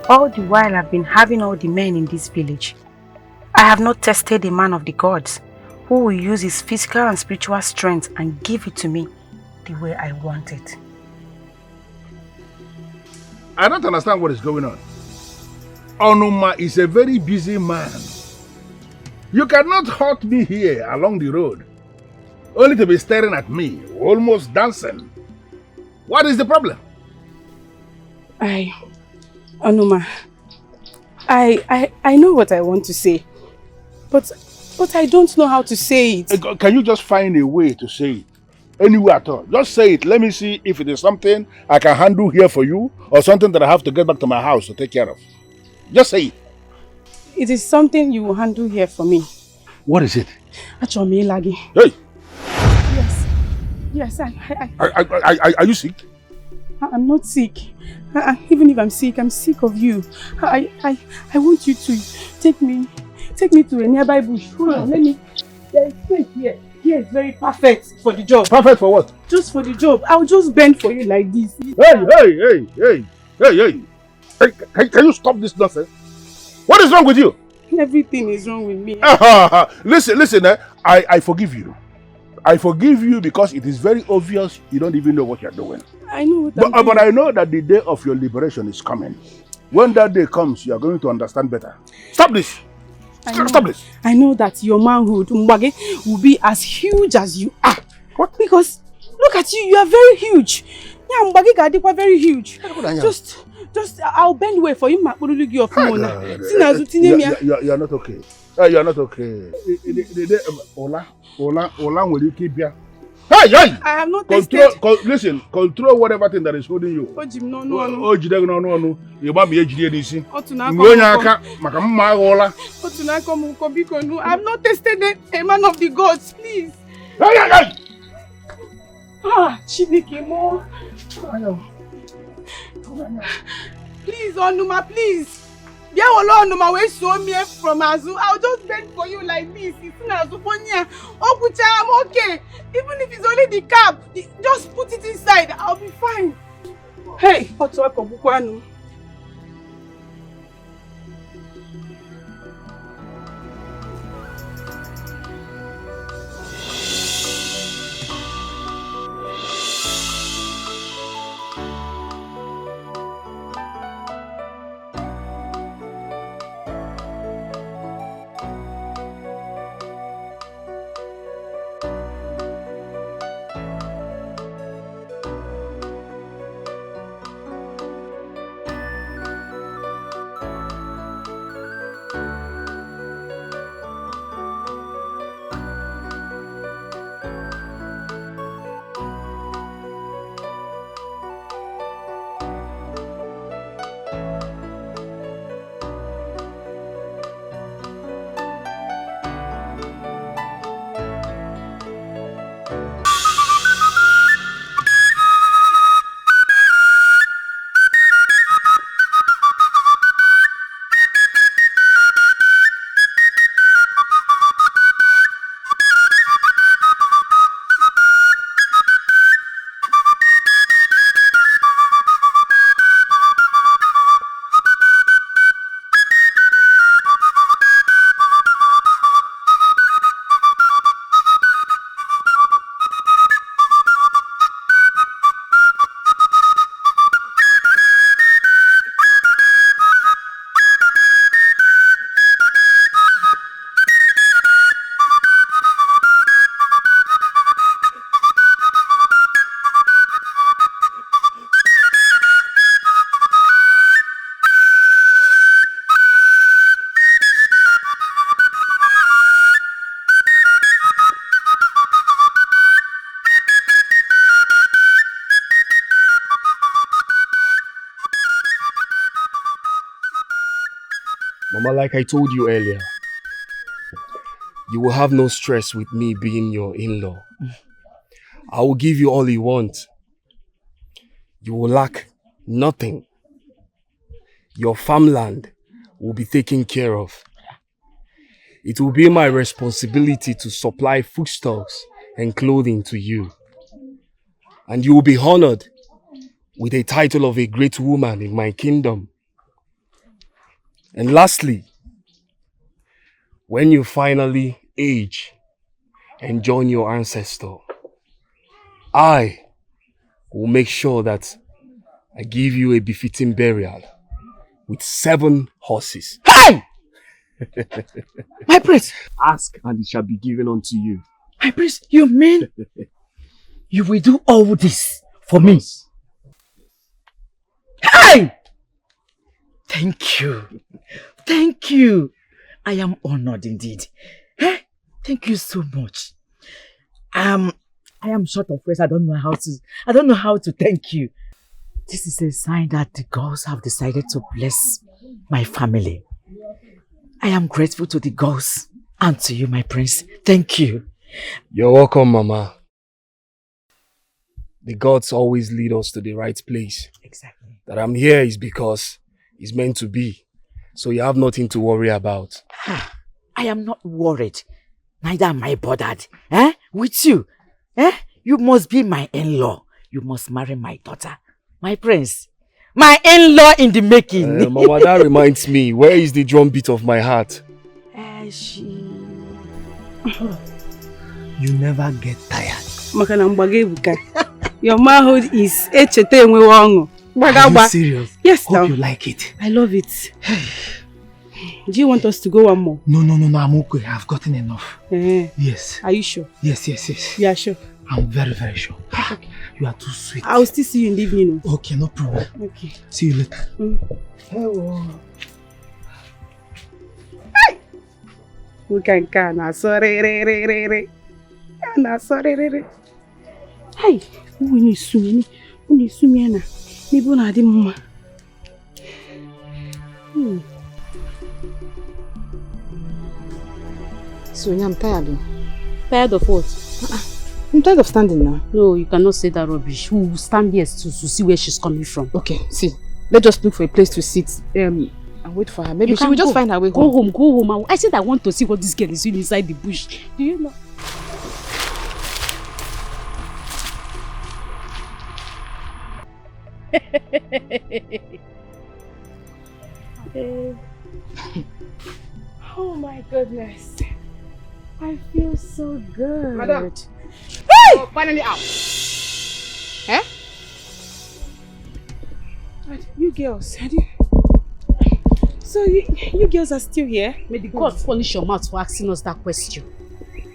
All the while I've been having all the men in this village, I have not tested a man of the gods who will use his physical and spiritual strength and give it to me the way I want it. I don't understand what is going on. Onuma is a very busy man. You cannot hurt me here along the road, only to be staring at me, almost dancing. What is the problem? Onuma, I know what I want to say, but I don't know how to say it. Can you just find a way to say it? Anywhere at all. Just say it. Let me see if it is something I can handle here for you or something that I have to get back to my house to take care of. Just say it. It is something you will handle here for me. What is it? Lagi. Hey! Yes. Yes, Are you sick? I'm not sick. Even if I'm sick of you. I want you to take me to a nearby bush. Hold on, let me. There is space here. Here is very perfect for the job. Perfect for what? Just for the job. I'll just bend for you like this. Hey! Can you stop this nonsense? What is wrong with you? Everything is wrong with me. Listen, I forgive you. I forgive you because it is very obvious you don't even know what you're doing. I know what I'm doing. But I know that the day of your liberation is coming. When that day comes, you are going to understand better. Stop this! Stop this! I know that your manhood, Mbage, will be as huge as you are. What? Because look at you, you are very huge. Yeah, Mbage Gadikwa very huge. Just I'll bend way for you, Makulugi of Mona. You are not okay. You are not okay. Ola, will you keep here? Hey! I have not tested. Listen, control whatever thing that is holding you. I've not tested a man of the gods, please. Hey! Chineke, please, Onuma, please. Onuma, where show me from Azu. I'll just bend for you like this. I'm okay. Even if it's only the cap, just put it inside. I'll be fine. Hey, what's up, Kobukwanu? Mama, like I told you earlier, you will have no stress with me being your in-law. I will give you all you want. You will lack nothing. Your farmland will be taken care of. It will be my responsibility to supply foodstuffs and clothing to you. And you will be honored with a title of a great woman in my kingdom. And lastly, when you finally age and join your ancestor, I will make sure that I give you a befitting burial with 7 horses. Hey! My prince! Ask and it shall be given unto you. My prince, you mean you will do all this for me? Hey! Thank you. Thank you. I am honored indeed. Eh? Thank you so much. I am short of words. I don't know how to thank you. This is a sign that the gods have decided to bless my family. I am grateful to the gods and to you, my prince. Thank you. You're welcome, Mama. The gods always lead us to the right place. Exactly. That I'm here is because it's meant to be. So you have nothing to worry about. I am not worried. Neither am I bothered. With you. You must be my in-law. You must marry my daughter. My prince. My in-law in the making. Mama, that reminds me. Where is the drumbeat of my heart? You never get tired. Your manhood is echete enwewe ọṅụ. Are you serious? Yes, Hope you like it. I love it. Do you want us to go one more? No, I'm okay. I've gotten enough. Yes. Are you sure? Yes. You are sure? I'm very, very sure. Okay. You are too sweet. I will still see you in the evening. Okay, no problem. Okay. See you later. Hello. We can na sorry. Na sorry. Hey, we need sumi na. Nibo na di mama. Sonia, I'm tired. Tired of what? I'm tired of standing now. No, you cannot say that rubbish. We will stand here to see where she's coming from. Okay, see. Let's just look for a place to sit and wait for her. Maybe she will just find her way home. Go home. I said I want to see what this girl is doing inside the bush. Do you know? Oh my goodness. I feel so good. Madam. Hey! Oh, finally out. You girls, so you girls are still here? May the God punish your mouth for asking us that question.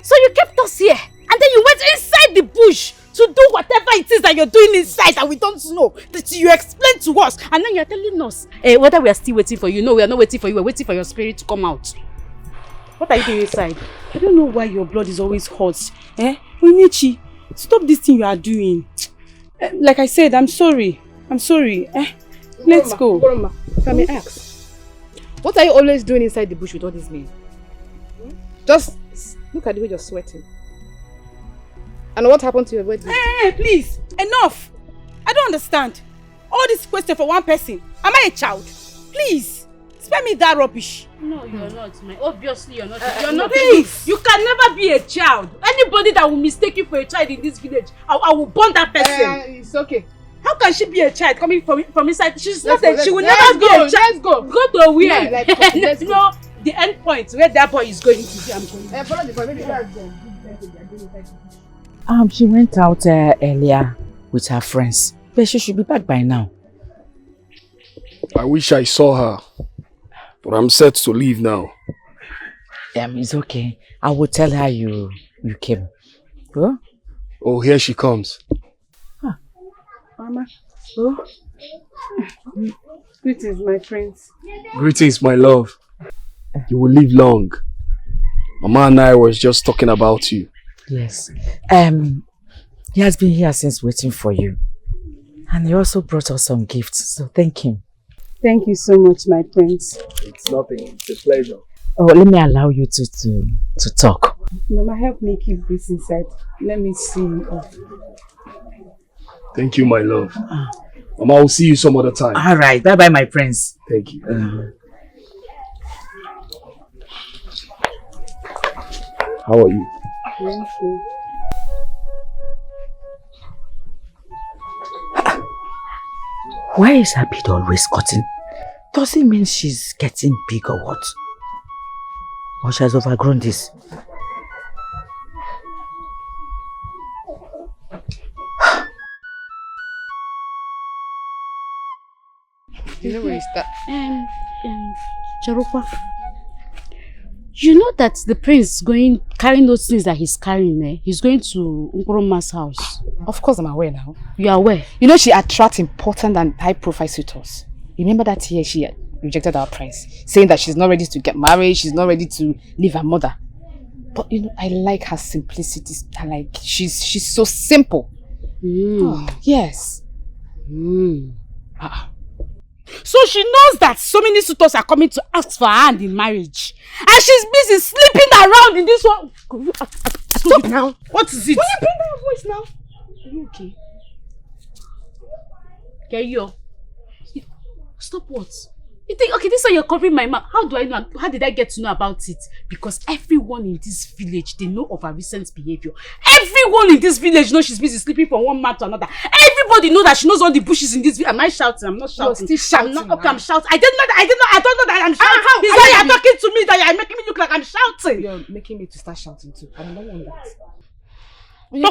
So you kept us here and then you went inside the bush to do whatever it is that you're doing inside that we don't know. That you explain to us and then you're telling us whether we are still waiting for you. No, we are not waiting for you. We're waiting for your spirit to come out. What are you doing inside? I don't know why your blood is always hot. Onichi, stop this thing you are doing. Like I said, I'm sorry. Let's go. Goroma, if I may ask, what are you always doing inside the bush with all these men? Just look at the way you're sweating. And what happened to your wedding? Hey, please, enough. I don't understand. All this question for one person. Am I a child? Please, spare me that rubbish. No, you're not. Obviously, you're not. You're not. Please. You can never be a child. Anybody that will mistake you for a child in this village, I will burn that person. It's okay. How can she be a child coming from inside? She's not. She will let's never be go, a child. Let's go. Go to where? Yeah, let's go. No, the end point where that boy is going to be. I'm going. Follow the boy. Maybe She went out earlier with her friends, but she should be back by now. I wish I saw her, but I'm set to leave now. It's okay. I will tell her you came. Huh? Oh, here she comes. Mama. Oh. Greetings, my friends. Greetings, my love. You will live long. Mama and I was just talking about you. Yes. He has been here since waiting for you. And he also brought us some gifts, so thank him. Thank you so much, my prince. It's nothing. It's a pleasure. Oh, let me allow you to talk. Mama, help me keep this inside. Let me see. Thank you, my love. Mama, I'll see you some other time. All right. Bye-bye, my prince. Thank you. How are you? Thank you. Why is Abid always cutting? Does it mean she's getting big or what? Or she has overgrown this? You know where is that? Charokwa, you know that the prince carrying those things that he's carrying, he's going to Nkoroma's house. Of course I'm aware now. You are aware? You know she attracts important and high-profile suitors. Remember that year she rejected our prince, saying that she's not ready to get married, she's not ready to leave her mother. But you know, I like her simplicity. I like she's so simple. Oh, yes. So she knows that so many suitors are coming to ask for her hand in marriage. And she's busy sleeping around in this one. Stop now. What is it? Will you bring down your voice now? Are you okay? Keyo. Stop what? You think, okay, this is why you're covering my mouth. How do I know? How did I get to know about it? Because everyone in this village, they know of her recent behavior. Everyone in this village knows she's busy sleeping from one man to another. Everybody knows that she knows all the bushes in this village. Am I shouting? I'm not shouting. You're still shouting. I'm not, okay, I'm shouting. I don't know that I'm shouting. It's why you're talking to me that you're making me look like I'm shouting. You're making me to start shouting too. I don't want that.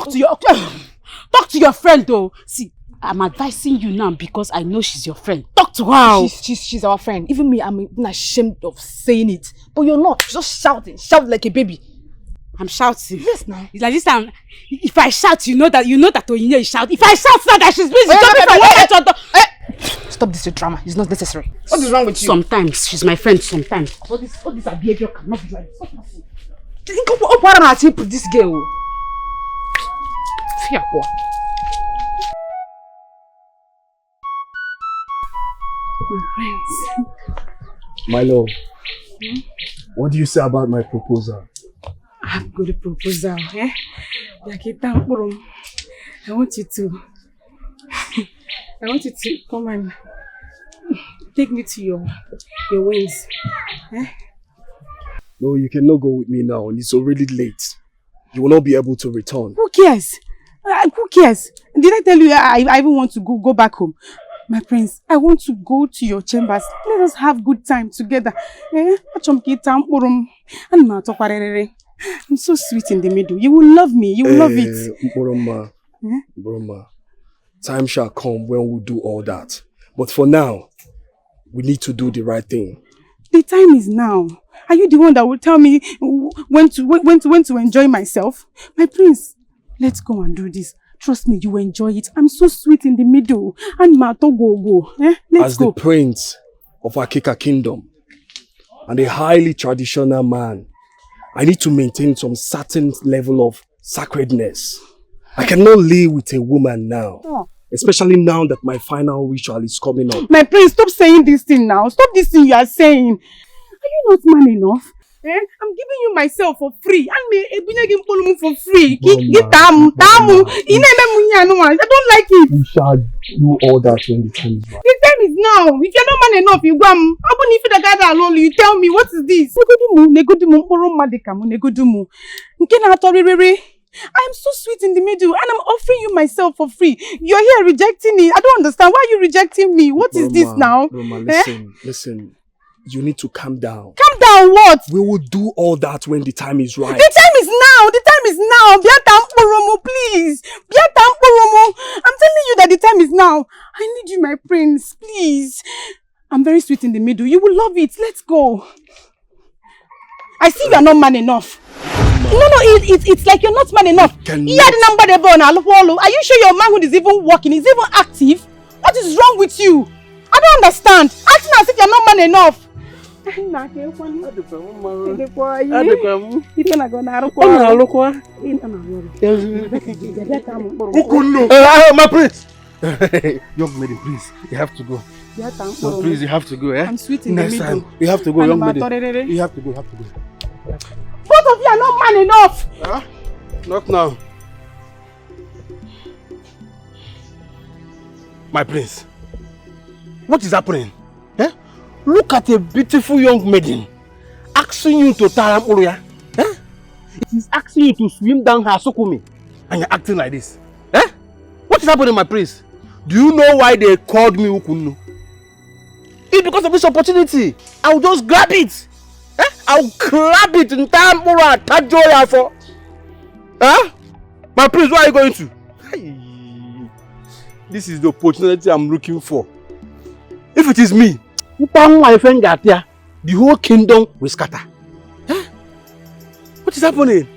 Talk to your friend though. See, I'm advising you now because I know she's your friend. Talk to her. She's our friend. Even me, I'm even ashamed of saying it. But you're not. You're just shouting. Shout like a baby. I'm shouting. Yes, now. It's like this time. If I shout, you know that Onyinye is shouting. If I shout now that she's busy, stop this drama. It's not necessary. What is wrong with you? Sometimes she's my friend. Sometimes. All this behavior cannot be like this. Think of what I'm saying to this girl. Fear what? My friends. My love, what do you say about my proposal? I've got a proposal, I want you to come and take me to your ways. No, you cannot go with me now. It's already late. You will not be able to return. Who cares? Who cares? Did I tell you I even want to go back home? My prince, I want to go to your chambers. Let us have good time together. I'm so sweet in the middle. You will love me. You will love it. Boroma, time shall come when we'll do all that. But for now, we need to do the right thing. The time is now. Are you the one that will tell me when to enjoy myself? My prince, let's go and do this. Trust me, you will enjoy it. I'm so sweet in the middle. And Mato go. Let's go. As the prince of Akika Kingdom and a highly traditional man, I need to maintain some certain level of sacredness. I cannot live with a woman now. Especially now that my final ritual is coming up. My prince, stop saying this thing now. Stop this thing you are saying. Are you not man enough? I'm giving you myself for free. For free. I don't like it. You shall do all that when the time is right. The time is now. If you're not man enough, you go. Even if the guy alone, you tell me, what is this? I'm so sweet in the middle and I'm offering you myself for free. You're here rejecting me. I don't understand. Why are you rejecting me? What is this now? Roma, listen. You need to calm down. Calm down what? We will do all that when the time is right. The time is now. The time is now. Please. I'm telling you that the time is now. I need you, my prince. Please. I'm very sweet in the middle. You will love it. Let's go. I see you are not man enough. No, it's like you're not man enough. Are you sure your manhood is even working? Is even active? What is wrong with you? I don't understand. Acting as if you're not man enough. My prince. Young lady, please, you have to go. No, please, you have to go, I'm sweet in the middle. Next time, you have to go, young lady. You have to go. Both of you are not man enough. Huh? Not now. My prince, what is happening? Look at a beautiful young maiden asking you to Taram Uruya. It is asking you to swim down her Sukumi and you're acting like this. What is happening, my prince? Do you know why they called me Ukunu? It's because of this opportunity. I'll just grab it. I'll grab it in time for for. Huh? My prince, where are you going to? This is the opportunity I'm looking for. If it is me, the whole kingdom will scatter. Huh? What is happening?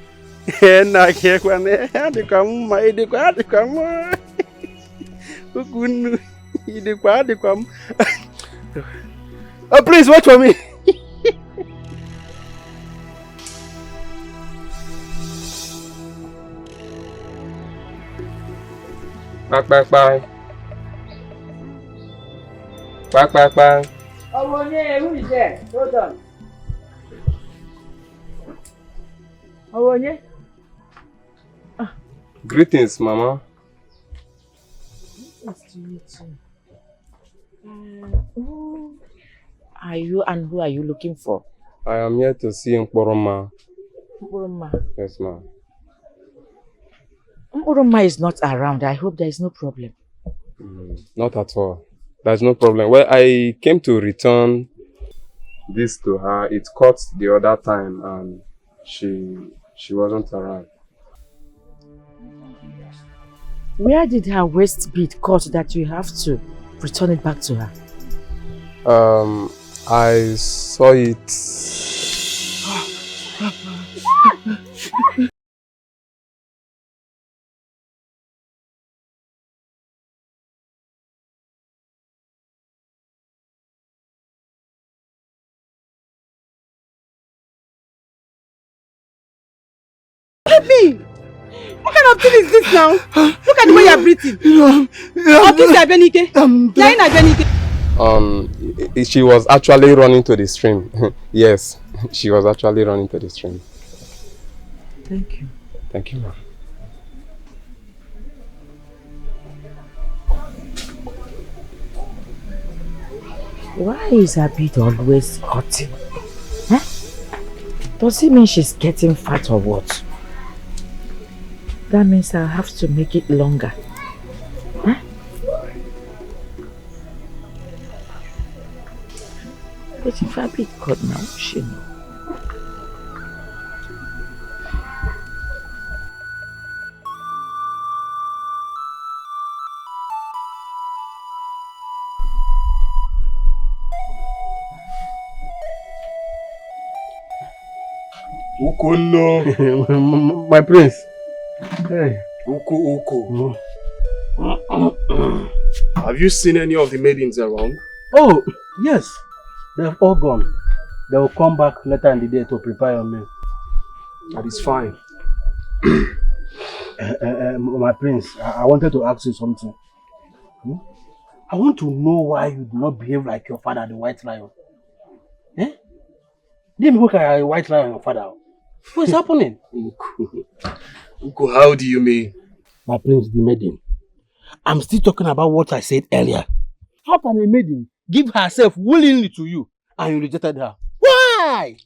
Oh, please wait for me. Bye. Oh, yeah, who is there? Hold on. Oh, yeah. Greetings, Mama. Nice to meet you. Who are you and who are you looking for? I am here to see Mporoma. Mporoma. Yes, ma'am. Mporoma is not around. I hope there is no problem. Not at all. There's no problem. Well, I came to return this to her. It caught the other time and she wasn't around. Where did her waist bead cut that you have to return it back to her? I saw it. Help me! What kind of thing is this now? Look at the way you are breathing. She was actually running to the stream. Yes, she was actually running to the stream. Thank you. Thank you, ma'am. Why is her bead always cutting? Huh? Does it mean she's getting fat or what? That means I'll have to make it longer. Huh? But if her bead cut now, she knows. Uko, my prince. Hey. Uko. Have you seen any of the maidens around? Oh, yes. They have all gone. They will come back later in the day to prepare your meal. That is fine. My prince, I wanted to ask you something. I want to know why you do not behave like your father, the white lion. Eh? Didn't look like a white lion, your father. What is happening? Uko, how do you mean? My prince, the maiden. I'm still talking about what I said earlier. How can a maiden give herself willingly to you and you rejected her? Why?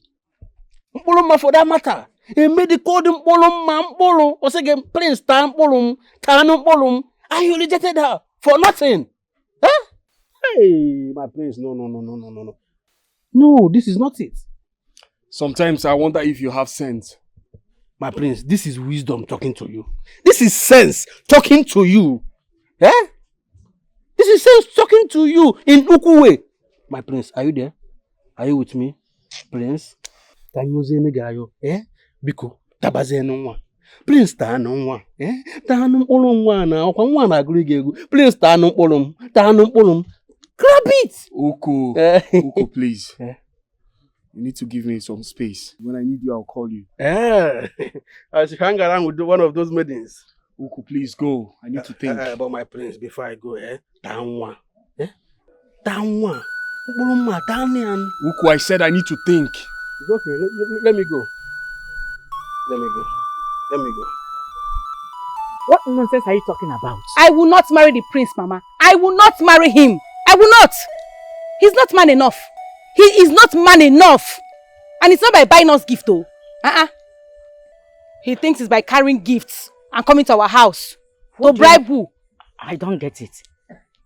Mpoloma for that matter. A maiden called him Mpoloma, or say Prince Mpoloma, and you rejected her for nothing. Huh? Hey, my prince, no. No, this is not it. Sometimes I wonder if you have sense. My prince, this is wisdom talking to you. This is sense talking to you. Eh? This is sense talking to you in Uku way. My prince, are you there? Are you with me? Prince? Can you say me eh? Biko, tabaze no one. Prince ta no one. Eh? Ta no polum na okwa nwa na agri gegu. Prince ta no polum. Grab it. Uko, Uko, please. You need to give me some space. When I need you, I'll call you. I should hang around with one of those maidens. Uko, please go. I need to think. But my prince, before I go, Tanwa. Tanwa. Uko, I said I need to think. It's okay. Let me go. Let me go. What nonsense are you talking about? I will not marry the prince, Mama. I will not marry him. I will not. He's not man enough. He is not man enough. And it's not by buying us gifts, though. He thinks it's by carrying gifts and coming to our house. To bribe who? I don't get it.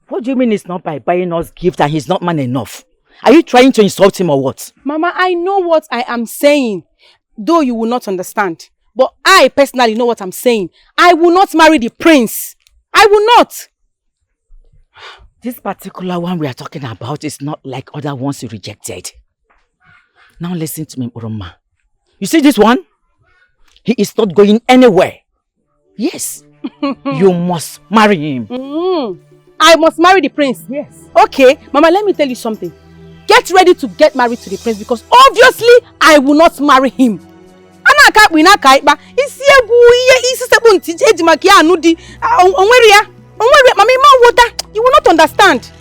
What do you mean it's not by buying us gifts and he's not man enough? Are you trying to insult him or what? Mama, I know what I am saying, though you will not understand. But I personally know what I'm saying. I will not marry the prince. I will not. This particular one we are talking about is not like other ones you rejected. Now listen to me, Uroma. You see this one? He is not going anywhere. Yes. You must marry him. I must marry the prince. Yes. Okay, Mama, let me tell you something. Get ready to get married to the prince because obviously I will not marry him. You will not understand.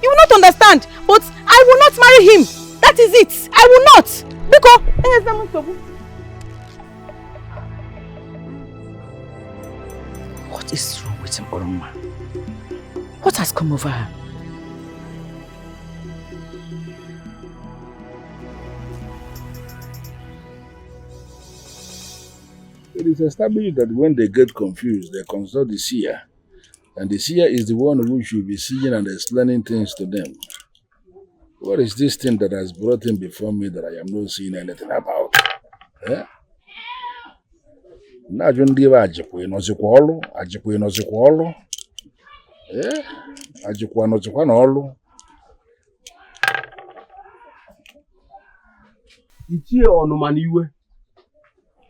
You will not understand. But I will not marry him. That is it. I will not. Because what is wrong with him, Oroma? What has come over her? It is established that when they get confused, they consult the seer. And the seer is the one who should be seeing and explaining things to them. What is this thing that has brought him before me that I am not seeing anything about? Eh?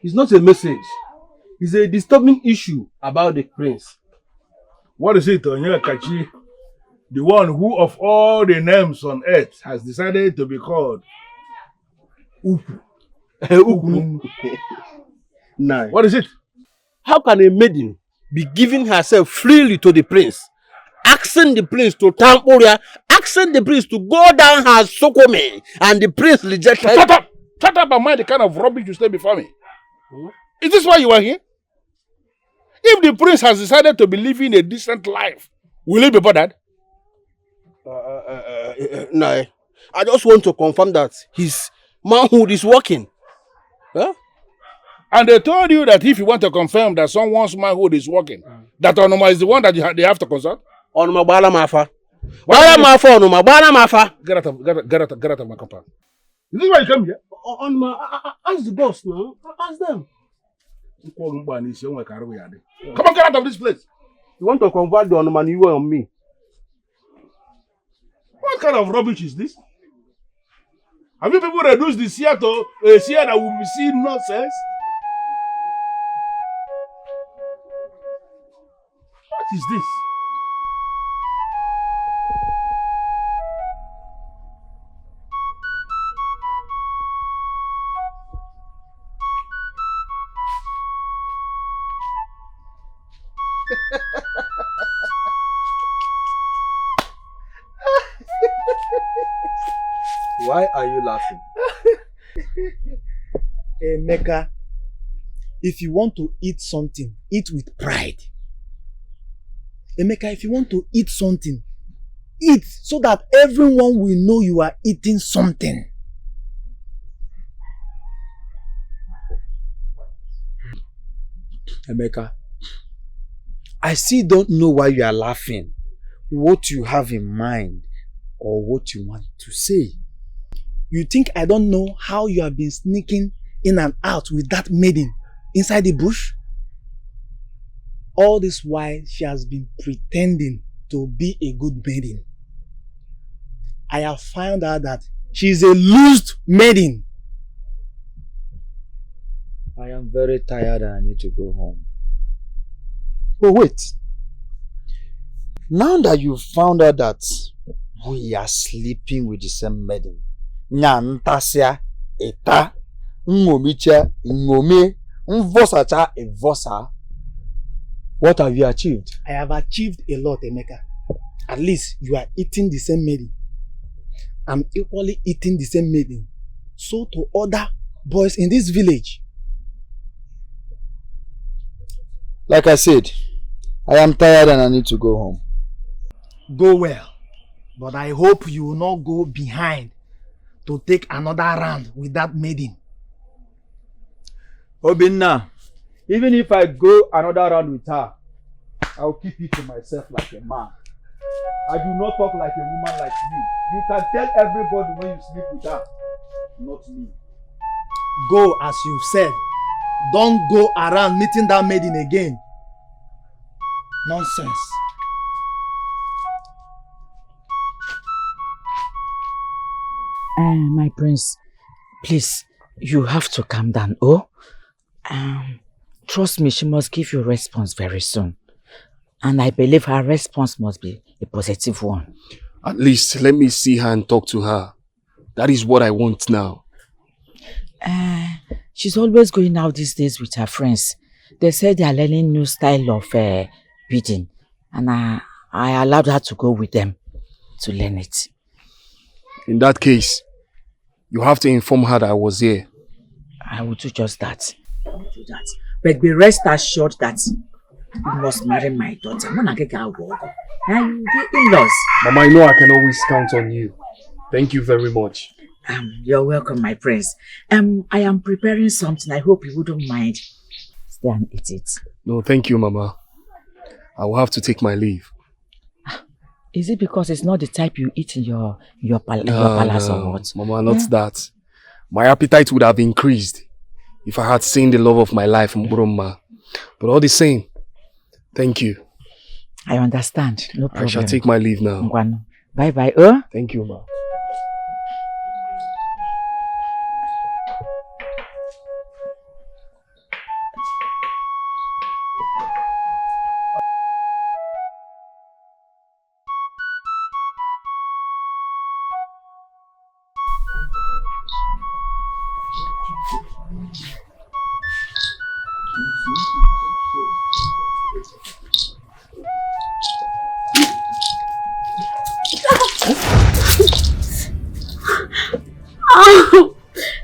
It's not a message. It's a disturbing issue about the prince. What is it, Onyekachi? The one who of all the names on earth has decided to be called Upu. Upu. Nah. What is it? How can a maiden be giving herself freely to the prince, asking the prince to Tamporia, asking the prince to go down her Sokome, and the prince rejected? Shut up! Shut up and mind the kind of rubbish you say before me. Is this why you are here? If the prince has decided to be living a decent life, will he be bothered? No. I just want to confirm that his manhood is working. Huh? And they told you that if you want to confirm that someone's manhood is working, that Onuma is the one that they have to consult? Onuma Bala Mafa. Bala Mafa, Onuma Bala Mafa. Get out of my compound. Is this why you come here? Onuma, ask the boss now. Ask them. Come on, get out of this place. You want to convert the Onuma Niwe on me? What kind of rubbish is this? Have you people reduced the seer to a seer that will be seeing nonsense? What is this? Why are you laughing? Emeka, if you want to eat something, eat with pride. Emeka, if you want to eat something, eat so that everyone will know you are eating something. Emeka, I still don't know why you are laughing, what you have in mind, or what you want to say. You think I don't know how you have been sneaking in and out with that maiden inside the bush? All this while, she has been pretending to be a good maiden. I have found out that she is a loosed maiden. I am very tired and I need to go home. But wait. Now that you found out that we are sleeping with the same maiden, Nyantasia, Eta, Ngomicha, Ngome, Mvosacha, Evosa. What have you achieved? I have achieved a lot, Emeka. At least you are eating the same maiden. I'm equally eating the same maiden. So to other boys in this village. Like I said, I am tired and I need to go home. Go well. But I hope you will not go behind to take another round with that maiden. Obinna, even if I go another round with her, I will keep it to myself like a man. I do not talk like a woman like you. You can tell everybody when you sleep with her, not me. Go as you've said. Don't go around meeting that maiden again. Nonsense. My prince, please, you have to calm down, oh? Trust me, she must give you a response very soon. And I believe her response must be a positive one. At least let me see her and talk to her. That is what I want now. She's always going out these days with her friends. They said they are learning new style of beading. And I allowed her to go with them to learn it. In that case, you have to inform her that I was here. I will do just that. I will do that. But be rest assured that you must marry my daughter. I'm not going to go. And you in-laws. Mama, I know I can always count on you. Thank you very much. You're welcome, my prince. I am preparing something. I hope you wouldn't mind. Stay and eat it. No, thank you, Mama. I will have to take my leave. Is it because it's not the type you eat in your palace or what? Mama, not that. My appetite would have increased if I had seen the love of my life in Buruma. But all the same, thank you. I understand. No problem. I shall take my leave now. Bye-bye. Oh? Thank you, Ma.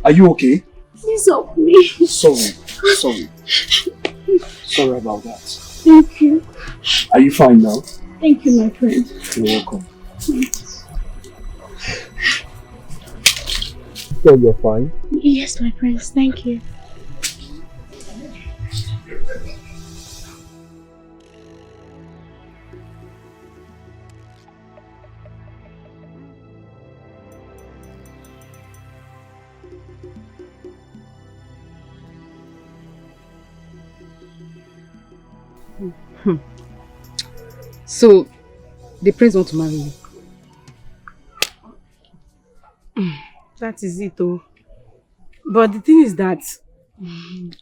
Are you okay? Please help me. Sorry about that. Thank you. Are you fine now? Thank you, my friend. You're welcome. So you're fine? Yes, my prince. Thank you. So, the prince wants to marry you? That is it, though. But the thing is that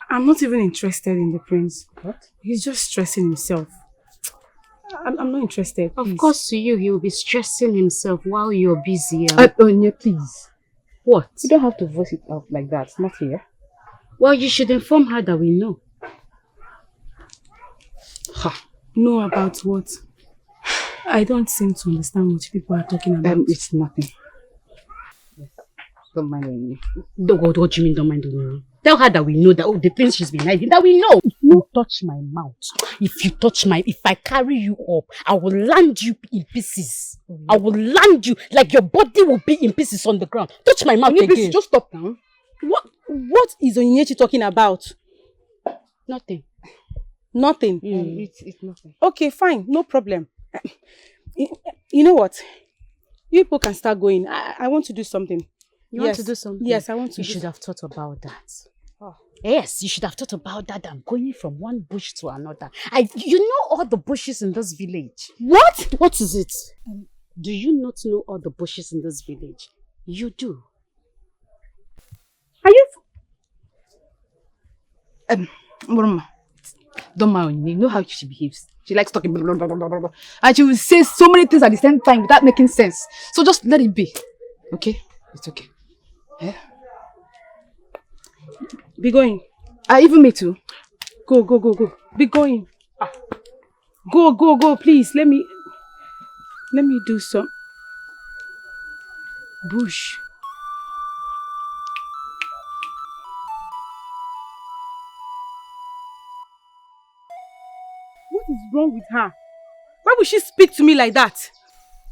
I'm not even interested in the prince. What? He's just stressing himself. I'm not interested. Of please. course, to you, he will be stressing himself while you're busy. Onya, please. What? You don't have to voice it out like that. It's not here. Well, you should inform her that we know. Know about what? I don't seem to understand what people are talking about. It's nothing. Yes. Don't mind me. What do you mean, don't mind me? Tell her that we know that, the things she's been hiding, that we know. You touch my mouth. If I carry you up, I will land you in pieces. I will land you like your body will be in pieces on the ground. Touch my mouth again. Please, just stop now. What is Onyechi talking about? Nothing. Nothing? It's nothing. Okay, fine. No problem. You know what? You people can start going. I want to do something. You want to do something? Yes, I want to. You should have thought about that. Oh. Yes, you should have thought about that. I'm going from one bush to another. You know all the bushes in this village. What? What is it? Do you not know all the bushes in this village? You do. Are you? Mama, don't mind me. You know how she behaves. She likes talking, blah, blah, blah, blah, blah. And she will say so many things at the same time without making sense. So just let it be. Okay? It's okay. Yeah? Be going. Even me too. Go. Be going. Go, please. Let me do some. Bush. What is wrong with her? Why would she speak to me like that?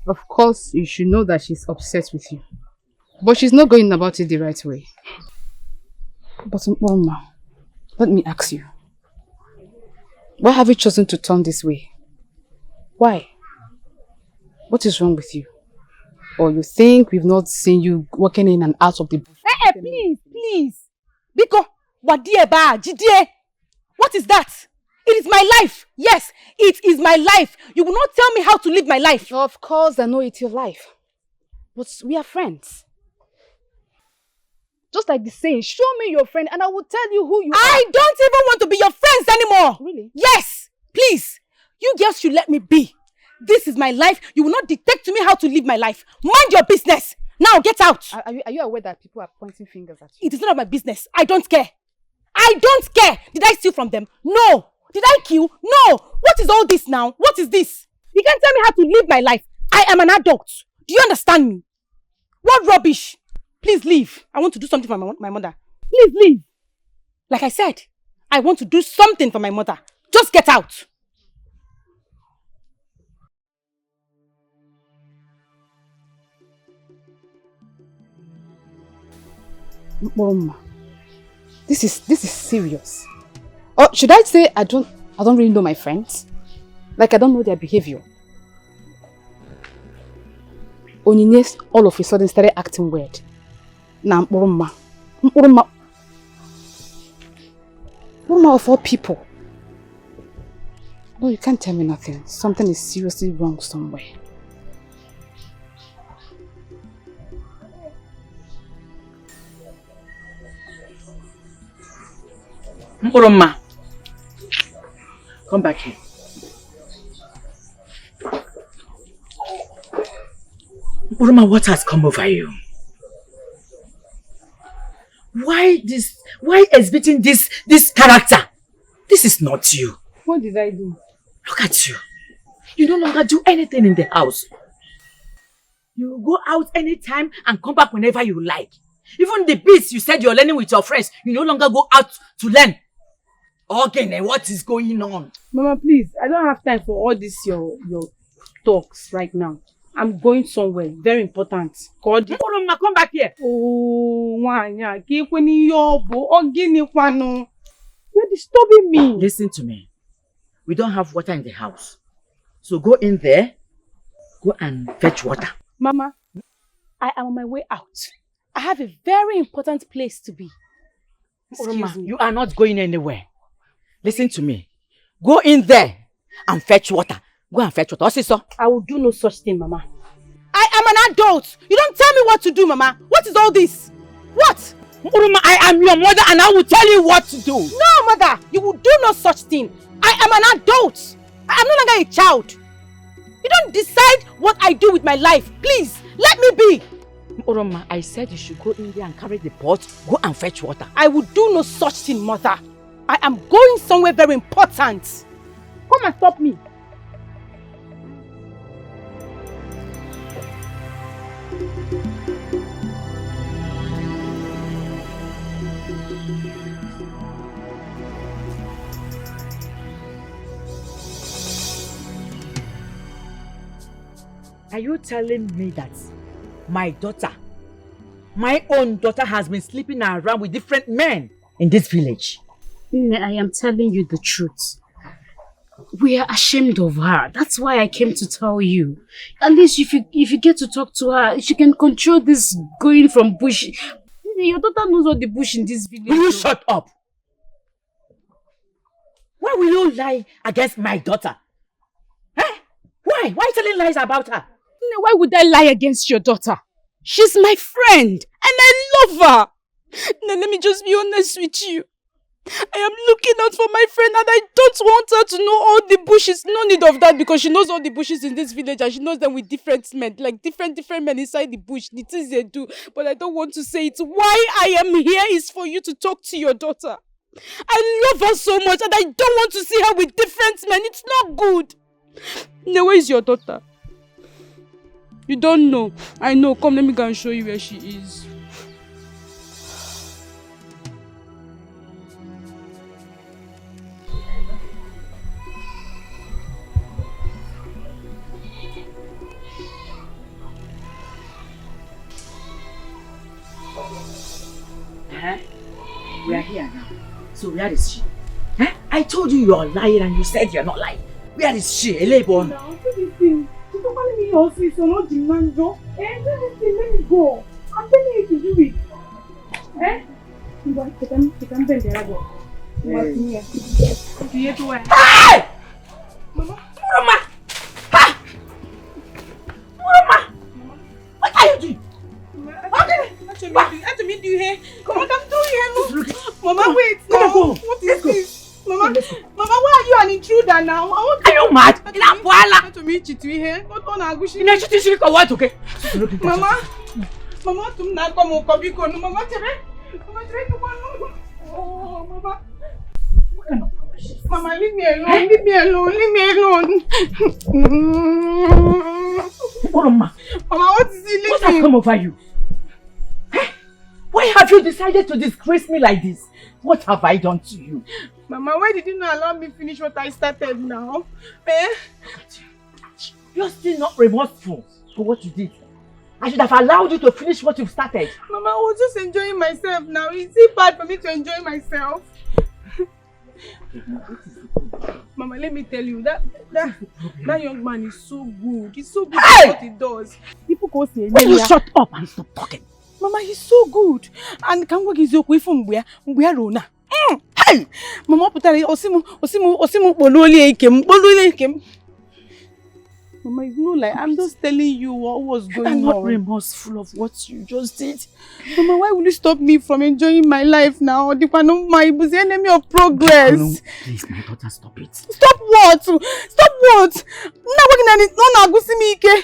Of course, you should know that she's upset with you. But she's not going about it the right way. But Mama, let me ask you. Why have you chosen to turn this way? Why? What is wrong with you? Or you think we've not seen you walking in and out of the bush? Please. Biko, wadieba, jidie. What is that? It is my life. Yes, it is my life. You will not tell me how to live my life. Of course, I know it's your life. But we are friends. Just like the saying, show me your friend and I will tell you who you are. I don't even want to be your friends anymore. Really? Yes, please. You girls should let me be. This is my life. You will not dictate to me how to live my life. Mind your business. Now get out. Are you aware that people are pointing fingers at you? It is none of my business. I don't care. I don't care. Did I steal from them? No. Did I kill? No. What is all this now? What is this? You can't tell me how to live my life. I am an adult. Do you understand me? What rubbish. Please leave. I want to do something for my mother. Please leave. Like I said, I want to do something for my mother. Just get out. Mom, this is serious. Or should I say I don't really know my friends? Like I don't know their behavior. Onyinye all of a sudden started acting weird. Now Muruma of all people. No, you can't tell me nothing. Something is seriously wrong somewhere. Muruma, come back here. Muruma, what has come over you? Why exhibiting this character? This is not you. What did I do? Look at you. You no longer do anything in the house. You go out anytime and come back whenever you like. Even the bits you said you're learning with your friends, you no longer go out to learn. Okay, what is going on? Mama, please, I don't have time for all this your talks right now. I'm going somewhere very important. Muruma, come back here. Oh, you're disturbing me. Listen to me. We don't have water in the house. So go in there, go and fetch water. Mama, I am on my way out. I have a very important place to be. Muruma, you are not going anywhere. Listen to me. Go in there and fetch water. Go and fetch water. What's it, so? I will do no such thing, Mama. I am an adult. You don't tell me what to do, Mama. What is all this? What? Muruma, I am your mother and I will tell you what to do. No, Mother. You will do no such thing. I am an adult. I am no longer a child. You don't decide what I do with my life. Please, let me be. Muruma, I said you should go in there and carry the pot. Go and fetch water. I will do no such thing, Mother. I am going somewhere very important. Come and stop me. Are you telling me that my daughter, my own daughter, has been sleeping around with different men in this village? I am telling you the truth. We are ashamed of her. That's why I came to tell you. At least if you get to talk to her, she can control this going from bush. Your daughter knows all the bush in this village. Will you shut up? Why will you lie against my daughter? Huh? Why? Why are you telling lies about her? Why would I lie against your daughter? She's my friend and I love her. Now let me just be honest with you. I am looking out for my friend and I don't want her to know all the bushes. No need of that because she knows all the bushes in this village and she knows them with different men. Like different men inside the bush. The things they do. But I don't want to say it. Why I am here is for you to talk to your daughter. I love her so much and I don't want to see her with different men. It's not good. Now where is your daughter? You don't know. I know. Come, let me go and show you where she is. We are here now. So where is she? Huh? I told you you're lying and you said you're not lying. Where is she? Now, what do you think? She's calling me me your sister, not the man, Joe. Eh, let me go. I'm telling you to do it. Eh? You want to come bend there, go. You want me here. Here to where? Hey! Mama! Mama! Ha! Mama! What are you doing? What do you here? Come on, come through here. Mama, wait. No. What is this? Mama, why are you an intruder now? Are you mad? To meet you here. What on Agushi? You know, she what, okay? Mama, to not come on, Kobiko. No, Mama, oh, Mama. Mama, leave me alone. Leave me alone. Mama, what is it? What has come over you? Why have you decided to disgrace me like this? What have I done to you? Mama, why did you not allow me finish what I started now? Eh? You're still not remorseful for what you did. I should have allowed you to finish what you've started. Mama, I was just enjoying myself now. Is it bad for me to enjoy myself? Mama, let me tell you, that young man is so good. He's so good at what he does. People go say, will you shut up and stop talking? Mama, he's so good. And can we get you from where Rona? Hey! Mama, osimu bololi ekem. Mama, it's not like I'm just telling you what was going on. I'm not remorseful of what you just did. Mama, why will you stop me from enjoying my life now? The enemy of progress. Please, my daughter, stop it. Stop what? Stop what? Now working on it. No, go see me, okay?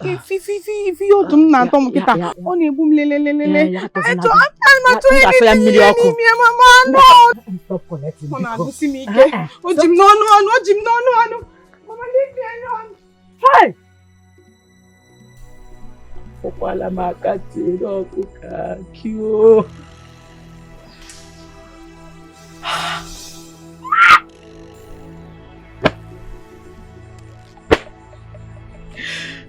If you don't know, Tom, get that. Only boom, lele. I'm not doing anything. Mama, no. Stop collecting. Mama, go see me, okay? Oh, Jim, no. Mama, leave me alone. Hey! Popala makatiro kukakyo.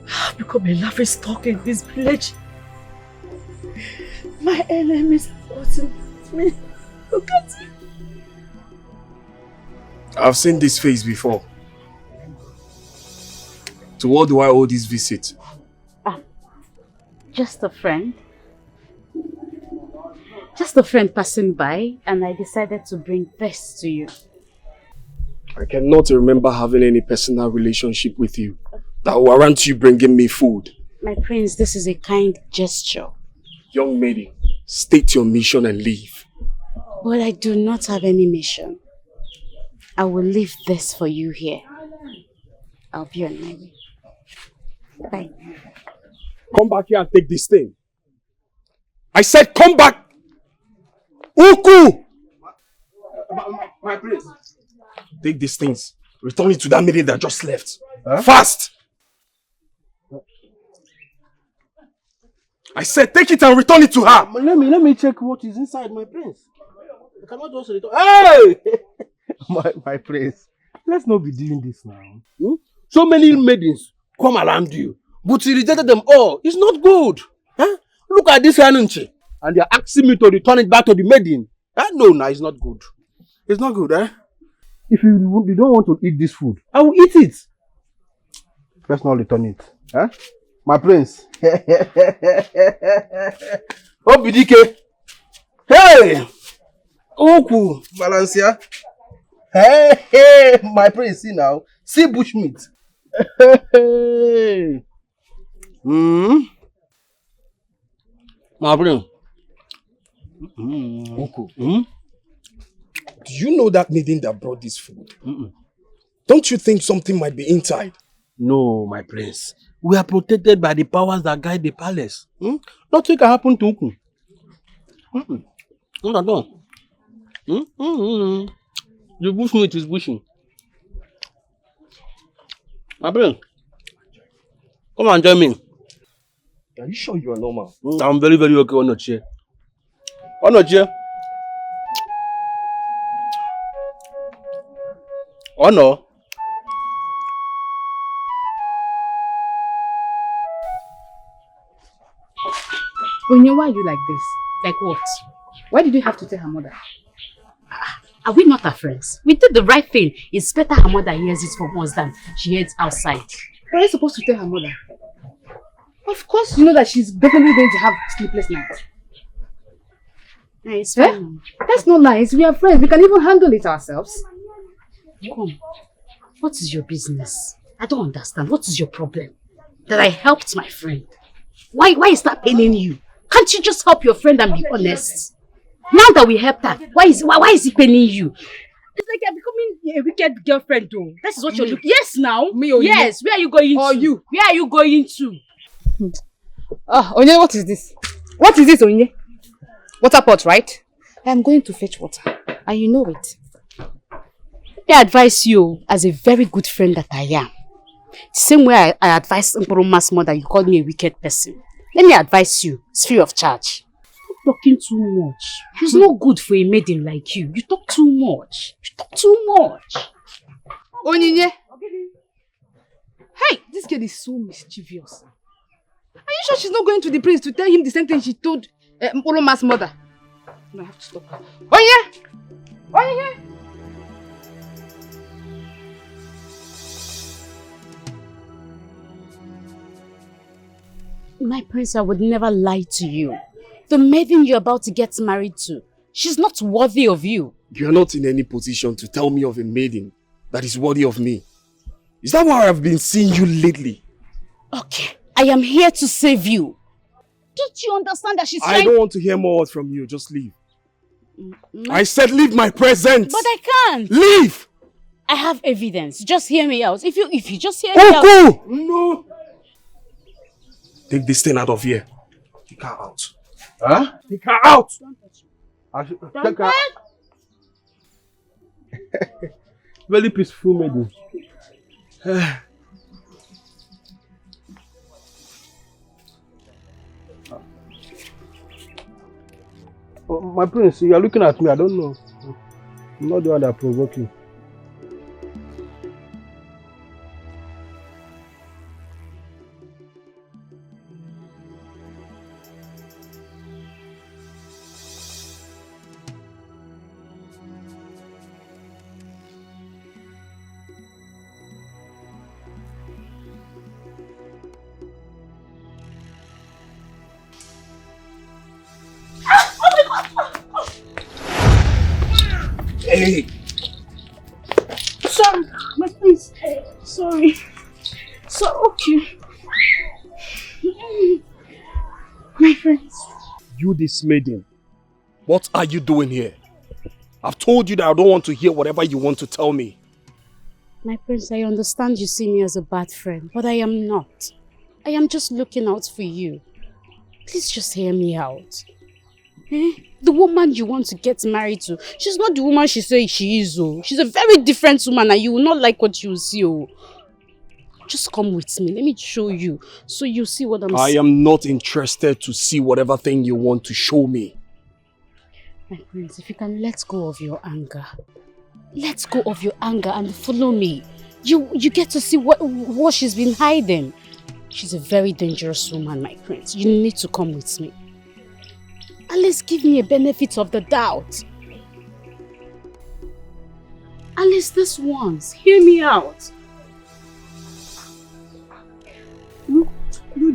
I've become a laughing stock in this village. My enemies have gotten me. Look at it. I've seen this face before. To what do I owe this visit? Just a friend. Just a friend passing by, and I decided to bring this to you. I cannot remember having any personal relationship with you that warrants you bringing me food. My prince, this is a kind gesture. Young lady, state your mission and leave. But I do not have any mission. I will leave this for you here. I'll be on my way. Bye. Come back here and take this thing. I said come back! Uku! My prince. Take these things. Return it to that maiden that just left. Huh? Fast! I said take it and return it to her. Let me check what is inside, my prince. I cannot just return. Hey! my prince. Let's not be doing this now. So many maidens come around you, but you rejected them all. It's not good. Huh? Look at this Hanunchi. And they're asking me to return it back to the maiden. No, it's not good. It's not good, eh? If you don't want to eat this food, I will eat it. Let's not return it. Huh? My prince. Obidike. Hey! Oku, Valencia. Hey, my prince, see now. See bushmeat. Hey. My prince. Oku. Do you know that maiden that brought this food? Don't you think something might be inside? No, my prince. We are protected by the powers that guide the palace. Nothing can happen to Uku. Not at all. The bushmeat is bushing. My prince, come and join me. Are you sure you are normal? I'm very, very okay on the chair. On the chair. Oh no. Onye, why are you like this? Like what? Why did you have to tell her mother? Are we not her friends? We did the right thing. It's better her mother hears it from us than she hears outside. Are you supposed to tell her mother? Of course you know that she's definitely going to have sleepless nights. It's fine. That's not nice. We are friends. We can even handle it ourselves. Come. What is your business? I don't understand. What is your problem? That I helped my friend. Why is that paining you? Can't you just help your friend and be honest? Now that we helped her, why is it paining you? It's like you're becoming a wicked girlfriend though. That is what you're looking. Yes now. Me or yes. You? Where are you going or to? You? Where are you going to? Onye, what is this? What is this, Onye? Water pot, right? I'm going to fetch water. And you know it. I advise you as a very good friend that I am. The same way I advise Nkoroma's mother, you called me a wicked person. Let me advise you. It's free of charge. You're talking too much. It's not good for a maiden like you. You talk too much. You talk too much. Onyinye. Hey, this girl is so mischievous. Are you sure she's not going to the prince to tell him the same thing she told Nkoroma's mother? No, I have to stop her. Onyinye! Onyinye! My prince, I would never lie to you. The maiden you're about to get married to, she's not worthy of you. You are not in any position to tell me of a maiden that is worthy of me. Is that why I've been seeing you lately? Okay, I am here to save you. Don't you understand that she's I don't want to hear more words from you. Just leave. I said leave my presence. But I can't. Leave! I have evidence. Just hear me out. If you just hear me out. Go! No! Take this thing out of here. Take her out. Huh? Take her out! Take her. Very peaceful maiden. Oh, my prince, you are looking at me. I don't know. I'm not the one that provoked you. Hey! Sorry, my prince. Sorry. So, okay. My friends. You this maiden. What are you doing here? I've told you that I don't want to hear whatever you want to tell me. My prince, I understand you see me as a bad friend, but I am not. I am just looking out for you. Please just hear me out. The woman you want to get married to, she's not the woman she says she is. Oh. She's a very different woman and you will not like what you will see. Oh. Just come with me. Let me show you so you see what I'm saying. I am not interested to see whatever thing you want to show me. My prince, if you can let go of your anger. Let go of your anger and follow me. You get to see what she's been hiding. She's a very dangerous woman, my prince. You need to come with me. At least give me a benefit of the doubt. At least this once. Hear me out. Do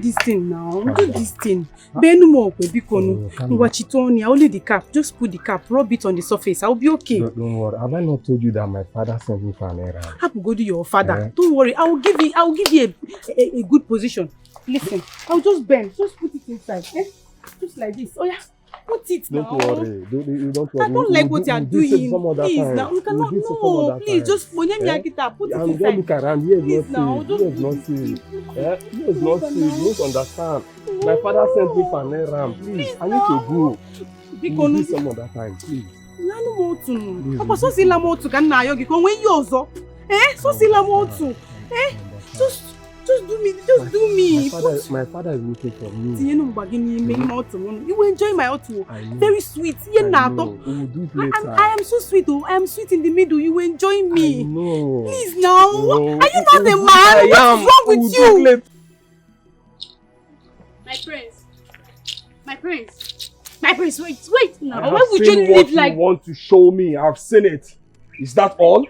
this thing now. Do this thing. Benumokwe bikonu. Nwachitoni, only the cap. Just put the cap. Rub it on the surface. I'll be okay. Don't worry. Have I not told you that my father sent me for an errand? Have to go to your father. Don't worry. I will give you a good position. Listen. I'll just bend. Just put it inside. Just like this. Oh yeah. Put it now. Don't worry. Don't worry. I don't like what you are doing. Please now. You cannot. No. Please just put it inside. I'm going to look around. Here is not safe. Here is not safe. Here is not safe. You don't understand. My father sent me for an errand. Please, I need to go. We'll do some other time, please. Papa, so sila mo tu kan na yogi kon when you also. So sila mo tu. Just do me. My father is looking for me. You will enjoy my auto. Very sweet. I am so sweet. Oh, I am sweet in the middle. You will enjoy me. No. Please now. Are you not the man? What's wrong with you? My prince, wait now. Why would you live like... you want to show me? I've seen it. Is that all?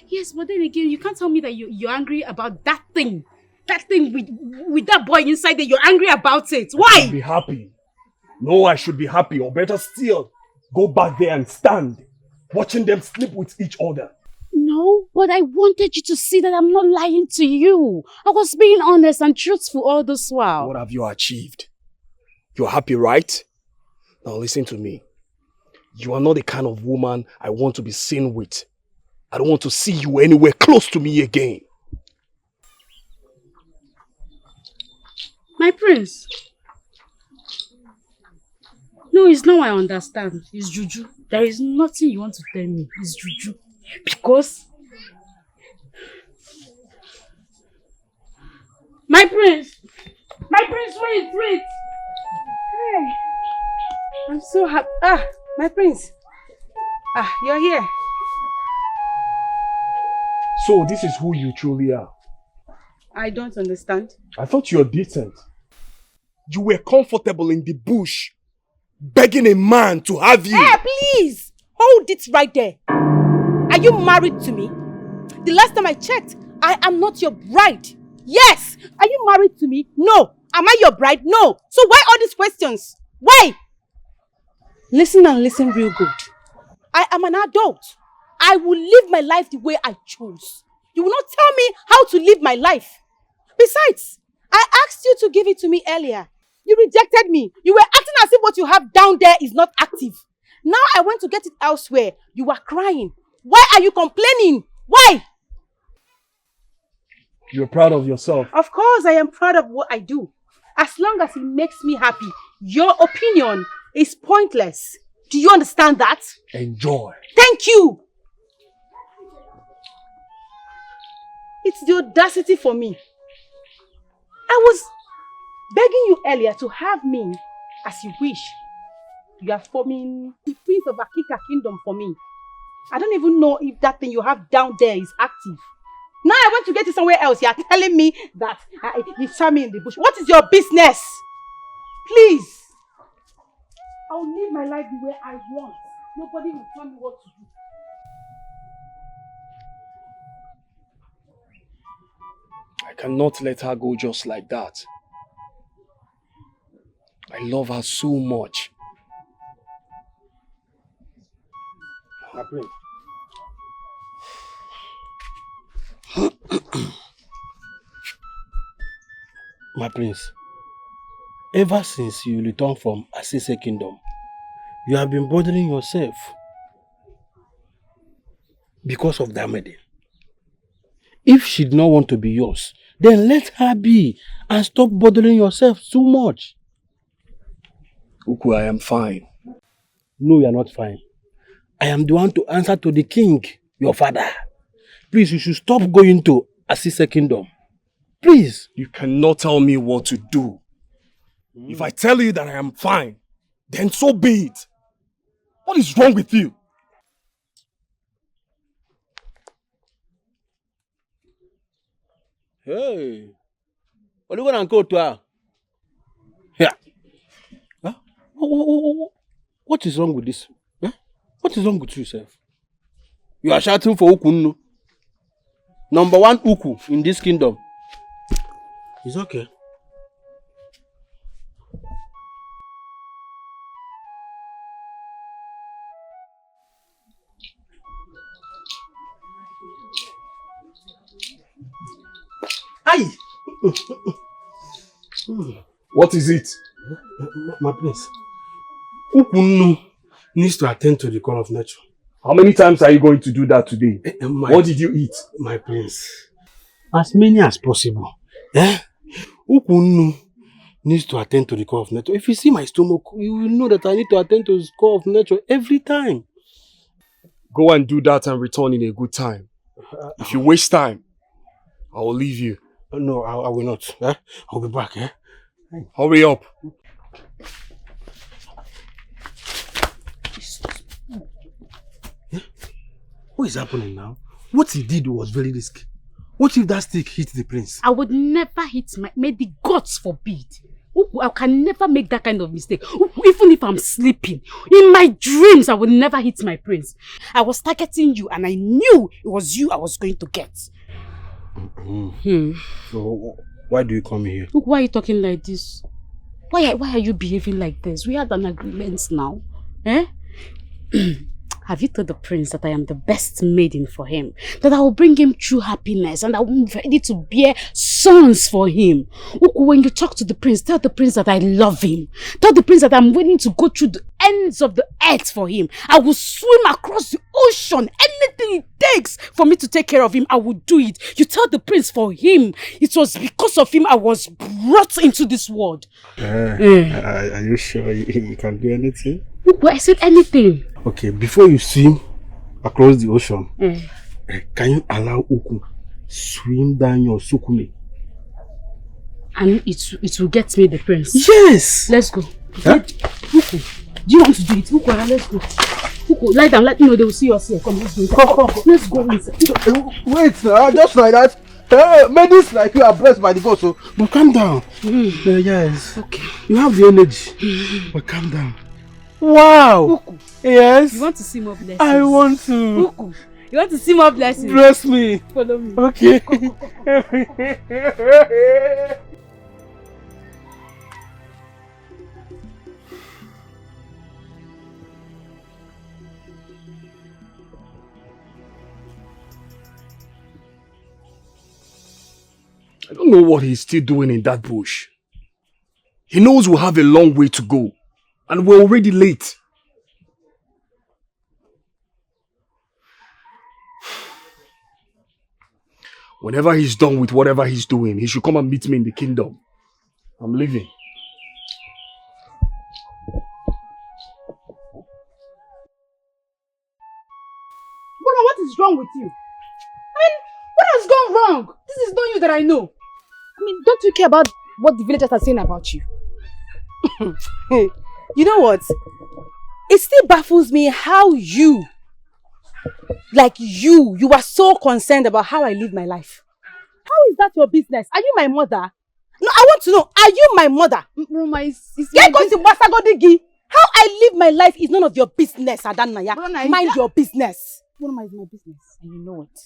Yes, but then again, you can't tell me that you're angry about that thing. flirting with that boy inside there. You're angry about it. Why? I should be happy. No, I should be happy. Or better still, go back there and stand, watching them sleep with each other. No, but I wanted you to see that I'm not lying to you. I was being honest and truthful all this while. What have you achieved? You're happy, right? Now listen to me. You are not the kind of woman I want to be seen with. I don't want to see you anywhere close to me again. My prince. No, it's not I understand. It's juju. There is nothing you want to tell me. It's juju. Because... My prince! My prince, wait! Hey! I'm so happy. Ah, my prince. Ah, you're here. So this is who you truly are. I don't understand. I thought you were decent. You were comfortable in the bush, begging a man to have you. Hey, please! Hold it right there. Are you married to me? The last time I checked, I am not your bride. Yes! Are you married to me? No. Am I your bride? No. So why all these questions? Why? Listen and listen real good. I am an adult. I will live my life the way I choose. You will not tell me how to live my life. Besides, I asked you to give it to me earlier. You rejected me. You were acting as if what you have down there is not active. Now I went to get it elsewhere. You are crying. Why are you complaining? Why? You're proud of yourself. Of course, I am proud of what I do. As long as it makes me happy. Your opinion is pointless. Do you understand that? Enjoy. Thank you. It's the audacity for me. I was begging you earlier to have me as you wish. You are forming the prince of Akika kingdom for me. I don't even know if that thing you have down there is active. Now I want to get it somewhere else. You are telling me that you saw me in the bush. What is your business? Please. I will live my life the way I want. Nobody will tell me what to do. I cannot let her go just like that. I love her so much. My prince. My prince, ever since you returned from Asese Kingdom, you have been bothering yourself because of that maiden. If she did not want to be yours, then let her be and stop bothering yourself too much. Uku, I am fine. No, you are not fine. I am the one to answer to the king, your father. Please, you should stop going to Asese Kingdom. Please. You cannot tell me what to do. If I tell you that I am fine, then so be it. What is wrong with you? Hey. What are you going to go to her? Yeah. Huh? What is wrong with this? Huh? What is wrong with yourself? You are shouting for Uku. Number one Uku in this kingdom. It's okay. Aye. What is it? My prince. Uku needs to attend to the call of nature. How many times are you going to do that today? What did you eat? My prince. As many as possible. Uku needs to attend to the call of nature. If you see my stomach, you will know that I need to attend to the call of nature every time. Go and do that and return in a good time. If you waste time, I will leave you. No, I will not. I'll be back. Hurry up. What is happening now? What he did was very risky. What if that stick hit the prince? I would never hit may the gods forbid. I can never make that kind of mistake. Even if I'm sleeping. In my dreams, I would never hit my prince. I was targeting you and I knew it was you I was going to get. So, Why do you come here? Look, why are you talking like this? Why are you behaving like this? We had an agreement now. Eh? Have you told the prince that I am the best maiden for him? That I will bring him true happiness and I will be ready to bear sons for him? Look, when you talk to the prince, tell the prince that I love him. Tell the prince that I'm willing to go through the ends of the earth for him. I will swim across the ocean. Anything it takes for me to take care of him, I will do it. You tell the prince for him. It was because of him I was brought into this world. Are you sure you can do anything? Look, I said anything. Okay, before you swim across the ocean, can you allow Uku swim down your Sukumi? And it will get me the prince. Yes! Let's go. Huh? Uku, do you want to do it? Uku, let's go. Uku, lie down, let me know they will see us here. Come, let's go. Come. Let's go inside. Wait, just like that. Maidens like you are blessed by the gods, so but calm down. Yes. Okay. You have the energy. But calm down. Wow! Uku. Yes? You want to see more blessings? I want to. Uku, you want to see more blessings? Bless me. Follow me. Okay. Go. I don't know what he's still doing in that bush. He knows we'll have a long way to go. And we're already late. Whenever he's done with whatever he's doing, he should come and meet me in the kingdom. I'm leaving. Bro, what is wrong with you? I mean, what has gone wrong? This is not you that I know. I mean, don't you care about what the villagers are saying about you? You know what? It still baffles me how you are so concerned about how I live my life. How is that your business? Are you my mother? No, I want to know, are you my mother? How I live my life is none of your business, Adanaya. Mind your business. What is my business? And you know it.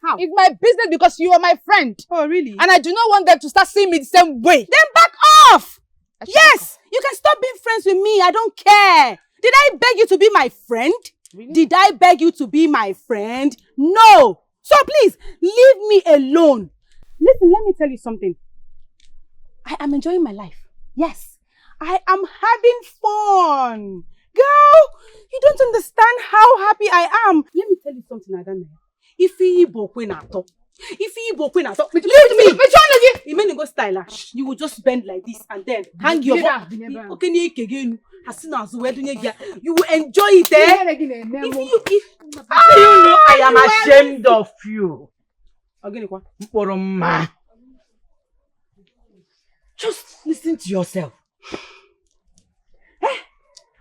How? It's my business because you are my friend. Oh, really? And I do not want them to start seeing me the same way. Then back off! Yes! You can stop being friends with me. I don't care. Did I beg you to be my friend? Really? Did I beg you to be my friend? No! So please, leave me alone. Listen, let me tell you something. I am enjoying my life. Yes. I am having fun. Girl, you don't understand how happy I am. Let me tell you something, Adana. If you leave me. Go style. You will just bend like this and then hang your butt. Okay, you will enjoy it, eh? You know I am ashamed of you. Just listen to yourself.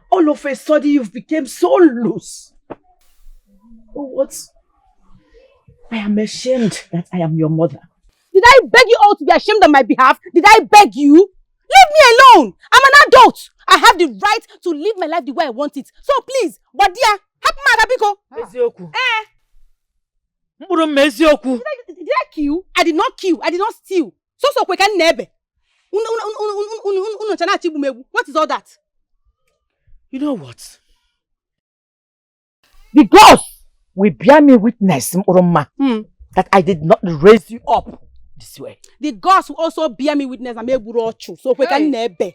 All of a sudden you've become so loose. Oh, what? I am ashamed that I am your mother. Did I beg you all to be ashamed on my behalf? Did I beg you? Leave me alone. I'm an adult. I have the right to live my life the way I want it. So please, Wadia, help me, Arabiko. Ezioku. Did I kill? I did not kill. I did not steal. So we can nebe. What is all that? You know what? The gods will bear me witness, Muroma, that I did not raise you up this way. The gods will also bear me witness and make so we can nebe.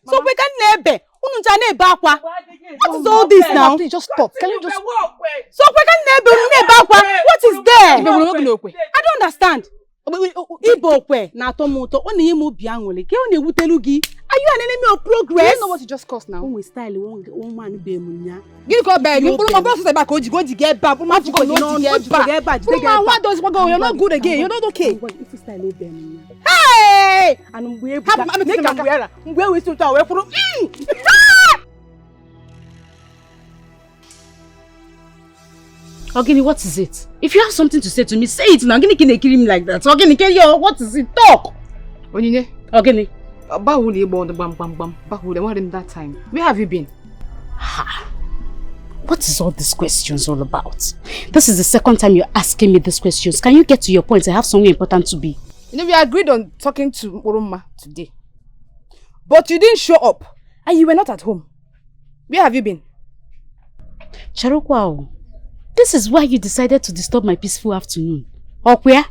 So we can nebe. What is all this now? Please just stop. Can you just... So we can nebe. What is there? I don't understand. Ibokwe na tomoto oni yimu bianwole ke oni ewutelu gi. Are you an enemy of progress? You know what you just caused now? We style one man be munya. Give go beg. You put my boss say back go get back. Put my go no get back. What does what go? You're not good again. You're not okay. If you style be munya. Hey! And we we we to we put. Ogini, what is it? If you have something to say to me, say it now. Ogini can kill him like that. Ogini, what is it? Talk! Onyinye. Ogini. Bahuli bam. Bahuli, what in that time? Where have you been? What is all these questions all about? This is the second time you're asking me these questions. Can you get to your point? I have somewhere important to be. You know, we agreed on talking to Oroma today. But you didn't show up. And you were not at home. Where have you been? Charukwa, this is why you decided to disturb my peaceful afternoon. Or where?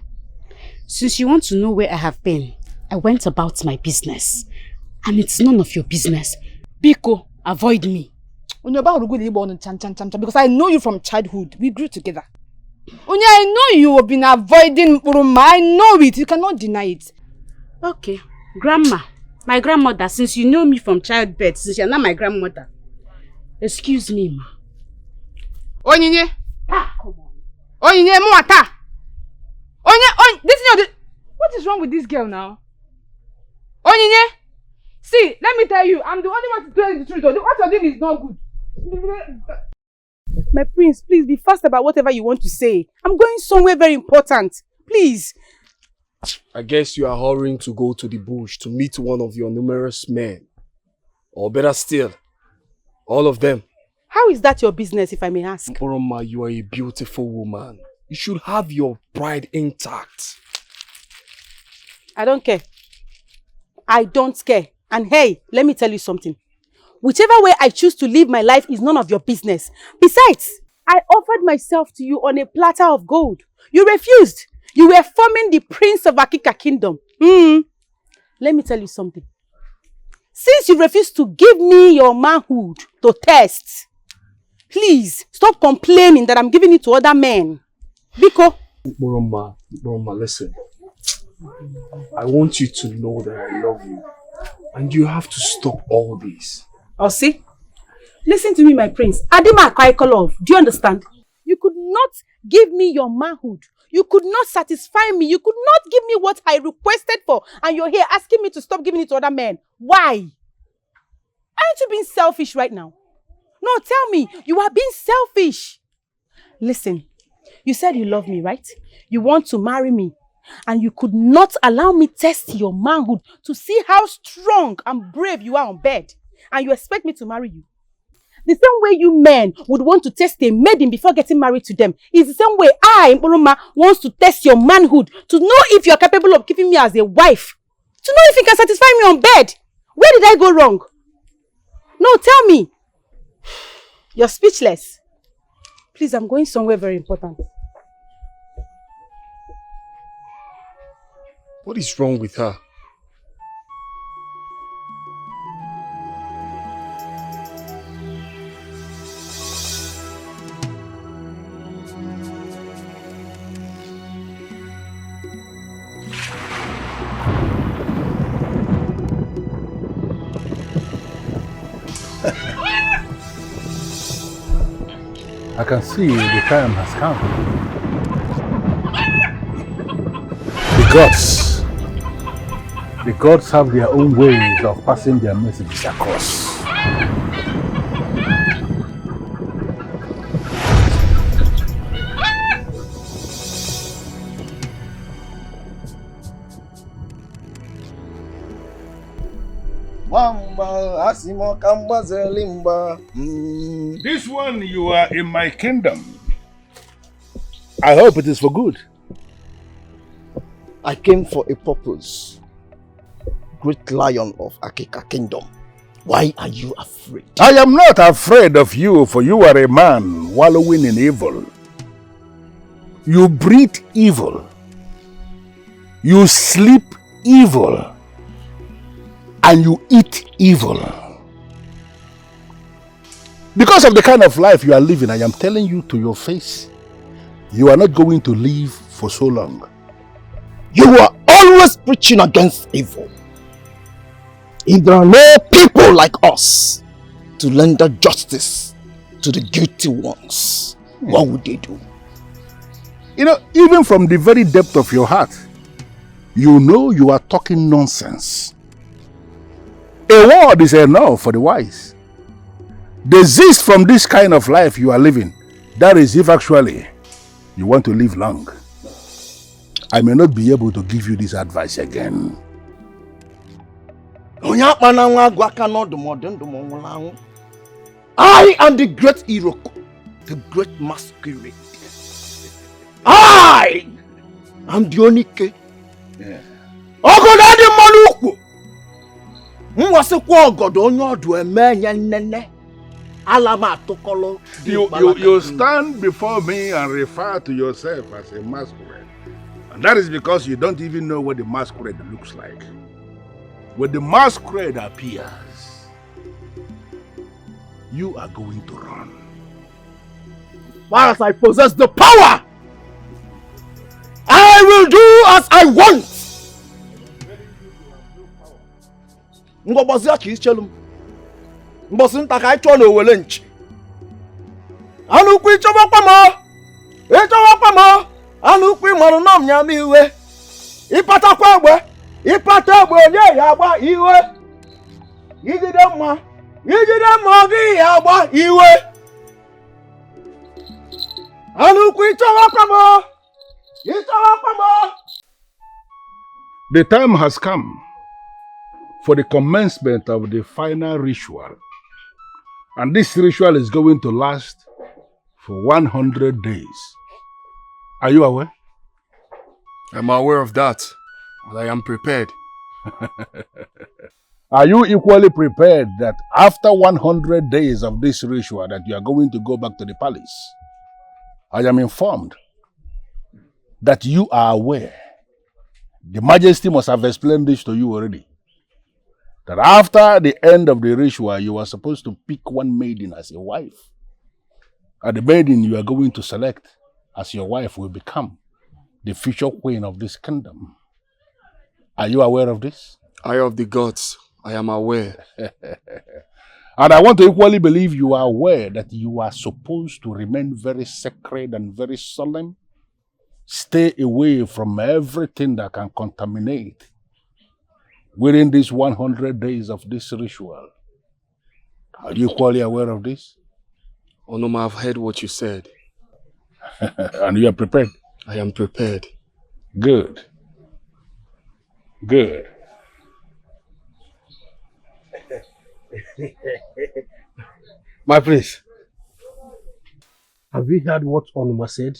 Since you want to know where I have been, I went about my business. And it's none of your business. Biko, avoid me. Because I know you from childhood. We grew together. Onya, I know you have been avoiding Uruma. I know it. You cannot deny it. Okay. Grandma. My grandmother, since you know me from childbirth, since you're not my grandmother. Excuse me, ma. Onyinye. Ah, come on. Onyinye, Mwata. This is what is wrong with this girl now? Onyinye. See, let me tell you, I'm the only one to tell you the truth. What you're doing is not good. My prince, please be fast about whatever you want to say. I'm going somewhere very important. Please. I guess you are hurrying to go to the bush to meet one of your numerous men. Or better still, all of them. How is that your business, if I may ask? Oroma, you are a beautiful woman. You should have your pride intact. I don't care. I don't care. And hey, let me tell you something. Whichever way I choose to live my life is none of your business. Besides, I offered myself to you on a platter of gold. You refused. You were forming the prince of Akika kingdom. Let me tell you something. Since you refused to give me your manhood to test, please stop complaining that I'm giving it to other men. Biko. Oroma, listen. I want you to know that I love you. And you have to stop all this. Oh, see? Listen to me, my prince. Adima Akaikolov, do you understand? You could not give me your manhood. You could not satisfy me. You could not give me what I requested for. And you're here asking me to stop giving it to other men. Why? Aren't you being selfish right now? No, tell me. You are being selfish. Listen, you said you love me, right? You want to marry me. And you could not allow me test your manhood to see how strong and brave you are on bed. And you expect me to marry you. The same way you men would want to test a maiden before getting married to them is the same way I, Mporoma, wants to test your manhood to know if you are capable of keeping me as a wife. To know if you can satisfy me on bed. Where did I go wrong? No, tell me. You're speechless. Please, I'm going somewhere very important. What is wrong with her? I can see the time has come. The gods have their own ways of passing their messages across. This one, you are in my kingdom. I hope it is for good. I came for a purpose. Great lion of Akika kingdom. Why are you afraid? I am not afraid of you, for you are a man wallowing in evil. You breathe evil. You sleep evil. And you eat evil. Because of the kind of life you are living, I am telling you to your face, you are not going to live for so long. You are always preaching against evil. If there are no people like us to render justice to the guilty ones, what would they do? You know, even from the very depth of your heart, you know you are talking nonsense. A word is enough for the wise. Desist from this kind of life you are living. That is if actually you want to live long. I may not be able to give you this advice again. I am the great Iroko, the great masquerade. I am the Onike. Yeah. Ogodo dị mmanụ ukwu. Mwasikwa ogodo onye ọdụ eme nye nnenne. Alama atụkọlọ. You stand before me and refer to yourself as a masquerade. And that is because you don't even know what the masquerade looks like. When the masquerade appears, you are going to run. Whilst I possess the power, I will do as I want. Ngobozi aki ichelu. Mbosi nta ka icho na owele nchi. Anu ku ichoba pamo. Ichoba pamo. Anu ku maru na mnya mi iwe. Ipata kwa egbe. Ipata egbe onye ya agba iwe. Yigide mma. Yigide mma gi ya agba iwe. Anu ku ichoba pamo. Ichoba pamo. The time has come for the commencement of the final ritual. And this ritual is going to last for 100 days. Are you aware? I'm aware of that, and I am prepared. Are you equally prepared that after 100 days of this ritual that you are going to go back to the palace? I am informed that you are aware. The Majesty must have explained this to you already. That after the end of the ritual, you are supposed to pick one maiden as your wife. And the maiden you are going to select as your wife will become the future queen of this kingdom. Are you aware of this? Eye of the gods, I am aware. And I want to equally believe you are aware that you are supposed to remain very sacred and very solemn. Stay away from everything that can contaminate within these 100 days of this ritual. Are you equally aware of this? Onoma, I've heard what you said. And you are prepared? I am prepared. Good. Good. My prince, have you heard what Onoma said?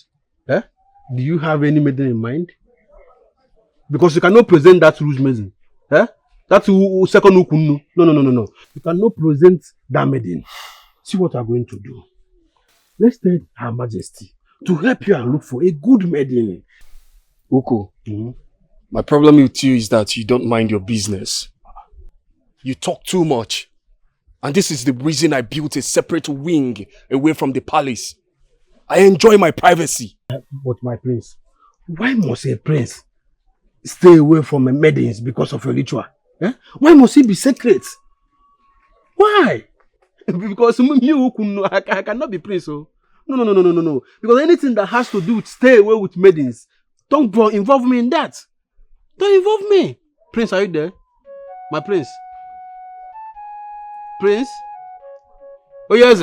Eh? Do you have any maiden in mind? Because you cannot present that rouge maiden. Eh? That's second ukunu. No. You cannot present that maiden. See what I'm going to do. Let's tell Her Majesty to help you and look for a good maiden. Uko, my problem with you is that you don't mind your business. You talk too much. And this is the reason I built a separate wing away from the palace. I enjoy my privacy. But my prince, why must a prince stay away from a maidens because of a ritual? Eh? Why must he be secret? Why? Because I cannot be prince. Oh. No. Because anything that has to do with stay away with maidens, don't involve me in that. Don't involve me. Prince, are you there? My prince. Prince? Oh, yes.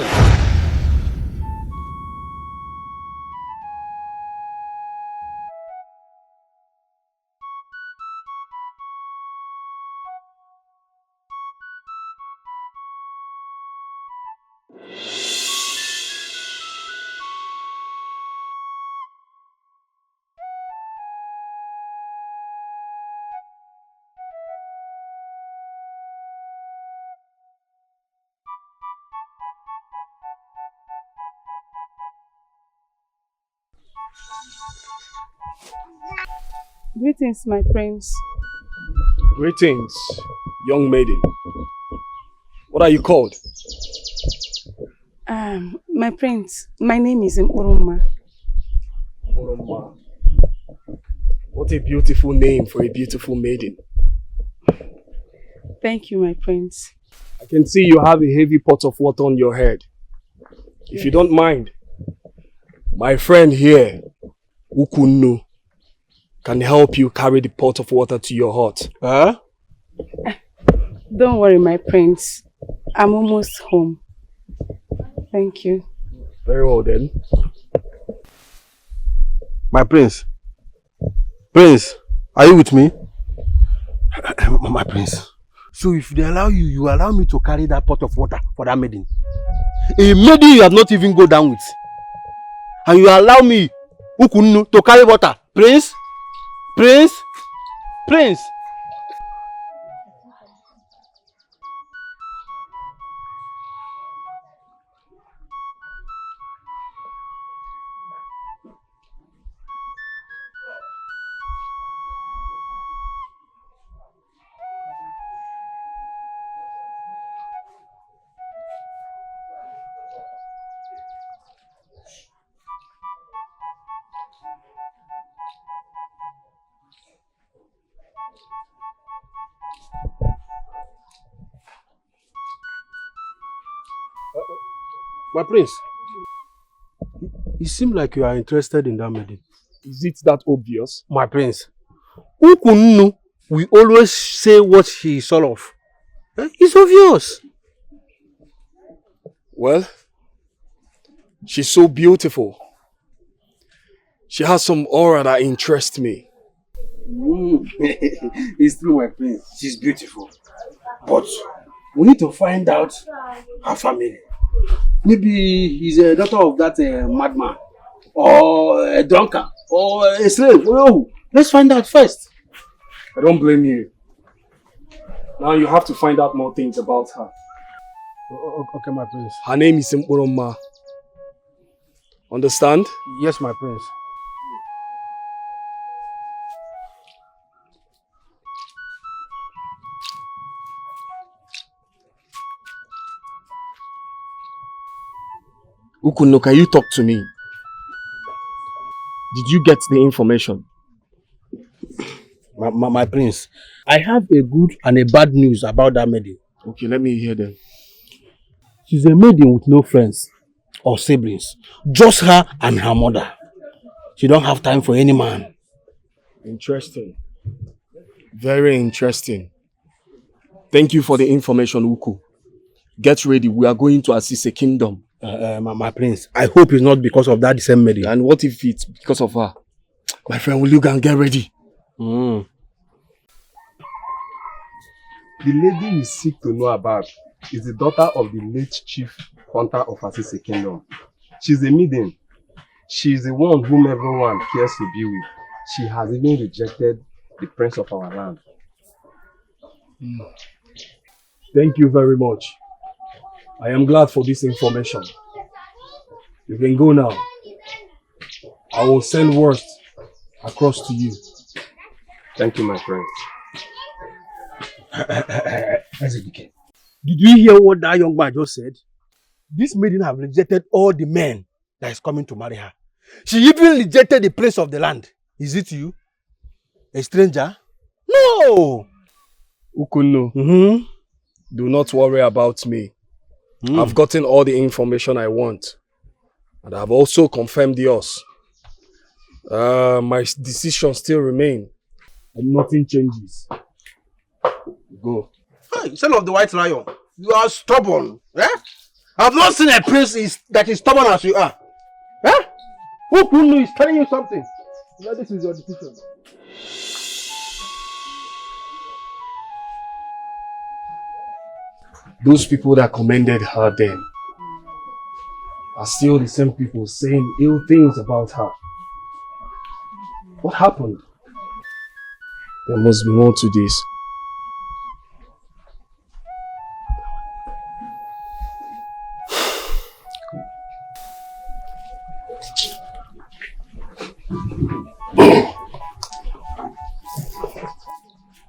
Greetings, my prince. Greetings, young maiden. What are you called? My prince, my name is Oroma. Oroma. What a beautiful name for a beautiful maiden. Thank you, my prince. I can see you have a heavy pot of water on your head. If you don't mind, my friend here, Ukunu, can help you carry the pot of water to your hut. Huh? Don't worry, my prince. I'm almost home. Thank you. Very well then. My prince. Prince, are you with me? My prince. So if they allow you, you allow me to carry that pot of water for that maiden. A maiden you have not even go down with. And you allow me, Ukunu, to carry water. Prince? Prince? Prince? My prince, it seems like you are interested in that maiden. Is it that obvious? My prince, Ukunnu we always say what he is all of. It's obvious. Well, she's so beautiful. She has some aura that interests me. It's true, my prince. She's beautiful. But we need to find out her family. Maybe he's a daughter of that madman, or a drunkard, or a slave. Oh, let's find out first. I don't blame you. Now you have to find out more things about her. Okay, my prince. Her name is Mporoma. Understand? Yes, my prince. Ukunno, can you talk to me? Did you get the information? My prince, I have a good and a bad news about that maiden. Okay, let me hear them. She's a maiden with no friends or siblings. Just her and her mother. She don't have time for any man. Interesting. Very interesting. Thank you for the information, Uku. Get ready. We are going to assist a kingdom. My prince, I hope it's not because of that same maiden. And what if it's because of her? My friend, will you go and get ready? The lady you seek to know about is the daughter of the late chief hunter of Asise Kingdom. She's a maiden. She's the one whom everyone cares to be with. She has even rejected the prince of our land. Thank you very much. I am glad for this information. You can go now. I will send word across to you. Thank you, my friend. Did you hear what that young man just said? This maiden have rejected all the men that is coming to marry her. She even rejected the prince of the land. Is it you? A stranger? No! Ukunno, do not worry about me. I've gotten all the information I want. And I've also confirmed yours. My decision still remains. And nothing changes. Go. Hey, son of the white lion, you are stubborn. Eh? I've not seen a prince that is stubborn as you are. Eh? Who is telling you something? Now this is your decision. Those people that commended her then are still the same people saying ill things about her. What happened? There must be more to this.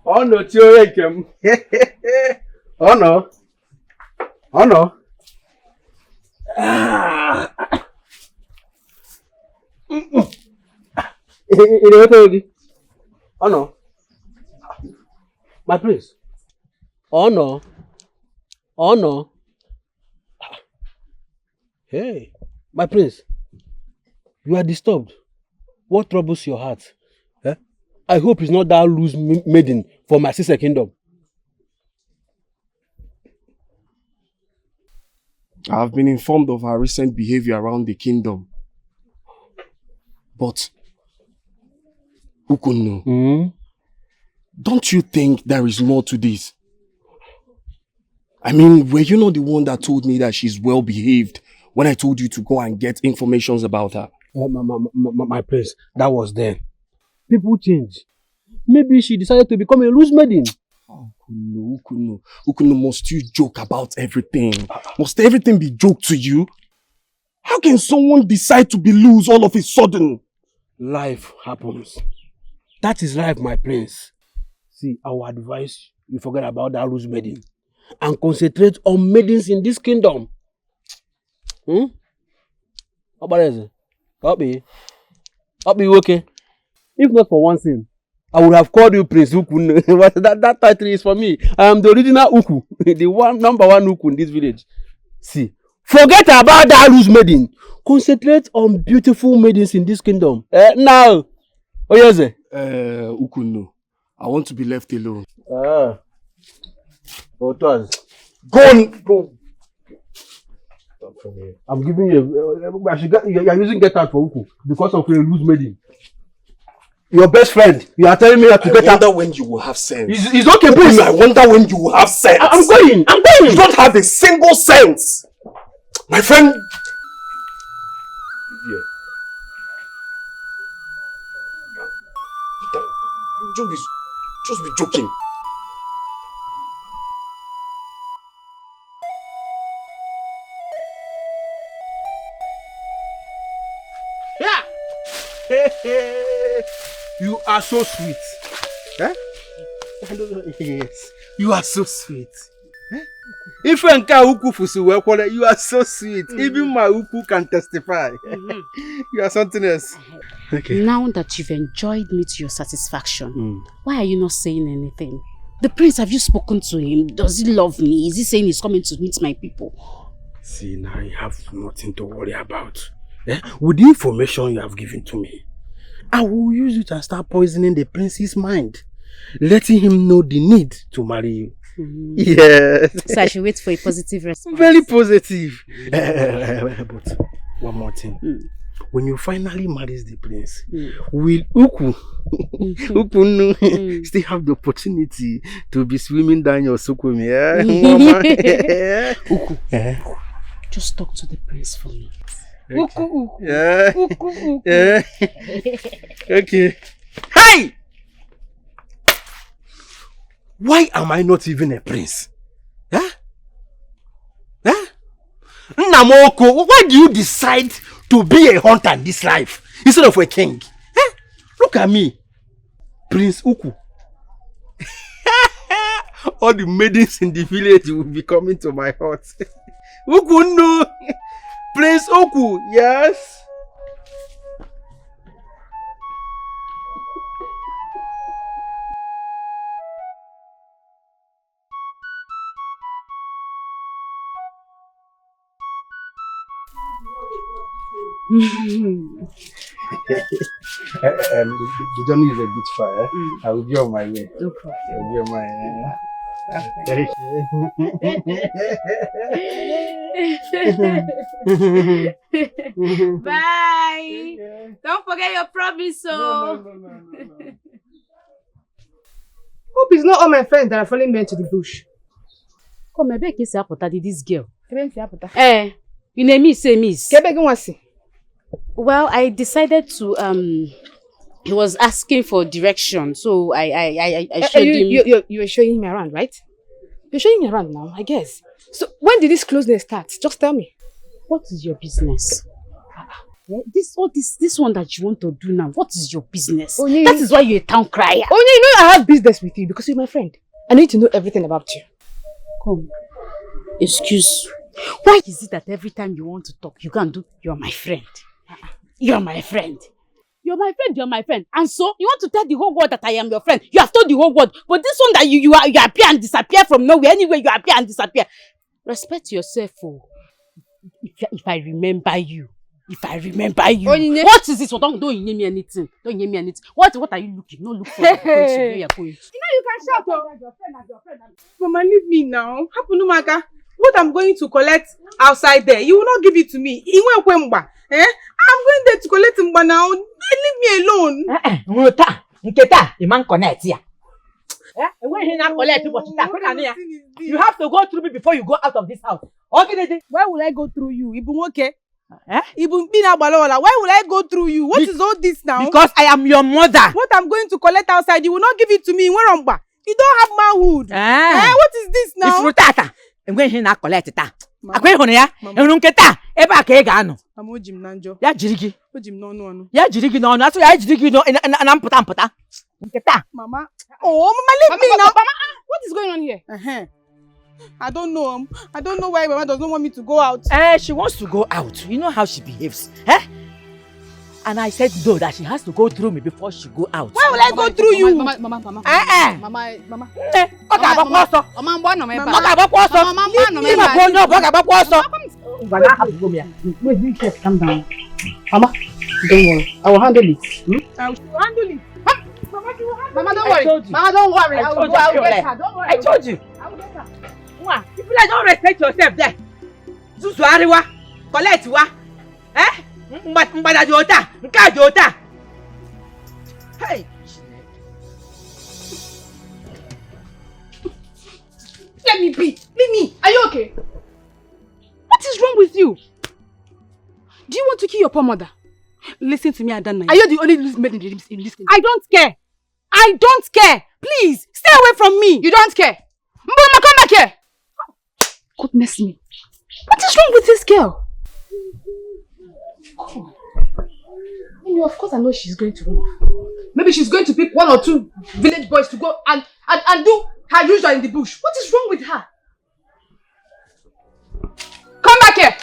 Oh no, Tiorekem. Oh no. Oh no. Oh no. My prince. Oh no. Oh no. Hey, my prince. You are disturbed. What troubles your heart? Eh? I hope it's not that loose maiden for my sister kingdom. I have been informed of her recent behavior around the kingdom. But, Ukunno, don't you think there is more to this? I mean, were you not the one that told me that she's well behaved when I told you to go and get information about her? My prince, that was then. People change. Maybe she decided to become a loose maiden. Oh, Ukunno, must you joke about everything? Must everything be joked to you? How can someone decide to be loose all of a sudden? Life happens. That is life, my prince. See, I will advise you forget about that loose maiden and concentrate on maidens in this kingdom. How about it? I'll be okay. If not for one thing, I would have called you Prince Uku. But that title is for me. I am the original Uku, the number one Uku in this village. See, forget about that loose maiden. Concentrate on beautiful maidens in this kingdom. Now, oh yes, Uku, no. I want to be left alone. Go on. I'm giving you. You are using get out for Uku because of a loose maiden. Your best friend. You are telling me that to get out. I wonder when you will have sense. It's okay, please. I wonder when you will have sense. I'm going. You don't have a single sense. My friend. Yeah. Just be joking. You are so sweet. Eh? Yes. You are so sweet. Eh? If you are so sweet. Even my Uku can testify. You are something else. Okay. Now that you've enjoyed me to your satisfaction, why are you not saying anything? The prince, have you spoken to him? Does he love me? Is he saying he's coming to meet my people? See, now you have nothing to worry about. Eh? With the information you have given to me, I will use it and start poisoning the prince's mind, letting him know the need to marry you. Yes. So I should wait for a positive response. Very positive. But one more thing. When you finally marry the prince, will Uku still have the opportunity to be swimming down your sukumi? Uku, just talk to the prince for me. Okay. Yeah. Yeah. Okay. Hey! Why am I not even a prince? Huh? Huh? Namoko, why do you decide to be a hunter in this life instead of a king? Huh? Look at me. Prince Uku. All the maidens in the village will be coming to my hut. Uku no. Prince Uku, yes. The journey is a bit far. I will be on my way. No problem. I will be on my Bye. Don't forget your promise, so. No. Hope it's not all my friends that are following me into the bush. Come, I beg you, say this girl. Eh, you name me, say miss. Well, I decided to he was asking for direction, so I showed him. You were showing him around, right? You're showing me around now, I guess. So when did this closeness start? Just tell me. What is your business? This one that you want to do now, what is your business? That is why you're a town crier. You know I have business with you because you're my friend. I need to know everything about you. Come. Excuse. Why is it that every time you want to talk, you can't do, you're my friend? You're my friend. You're my friend, you're my friend. And so, you want to tell the whole world that I am your friend. You have told the whole world. But this one that you appear and disappear from nowhere. Anyway, you appear and disappear. Respect yourself, oh. If I remember you. What is this? Don't name me anything. Don't name me anything. What are you looking? No look for the point where you're going. You can shout, oh. Mama, leave me now. Hapunumaka. What I'm going to collect outside there, you will not give it to me. I'm going there to collect it now. Leave me alone. You have to go through me before you go out of this house. Okay, why will I go through you? Why will I go through you? What is all this now? Because I am your mother. What I'm going to collect outside, you will not give it to me. You don't have manhood. What is this now? I'm going to collect it. I'm going to Mama. Oh, Mama, leave me now. Mama, what is going on here? I don't know. I don't know why Mama does not want me to go out. She wants to go out. You know how she behaves. And I said no, that she has to go through me before she go out. Why will I go through you? Mama. Mama. Mama. Calm down. Mama, don't worry. I will handle it. I will handle it. Mama, don't worry. Mama, don't worry. I will get her. Don't worry. I told you. I will get her. If you like, don't respect yourself there. Zuzu ariwa, collect wa. Eh? Mbada jota, nka jota. Hey. Let me be. Mimi, are you okay? What is wrong with you? Do you want to kill your poor mother? Listen to me, Adana. Are you the only loose maid in this kingdom? I don't care. I don't care. Please, stay away from me. You don't care? Mboma, come back here. Goodness me. What is wrong with this girl? Oh. You know, of course I know she's going to run off. Maybe she's going to pick 1 or 2 village boys to go and do her usual in the bush. What is wrong with her? Come back here.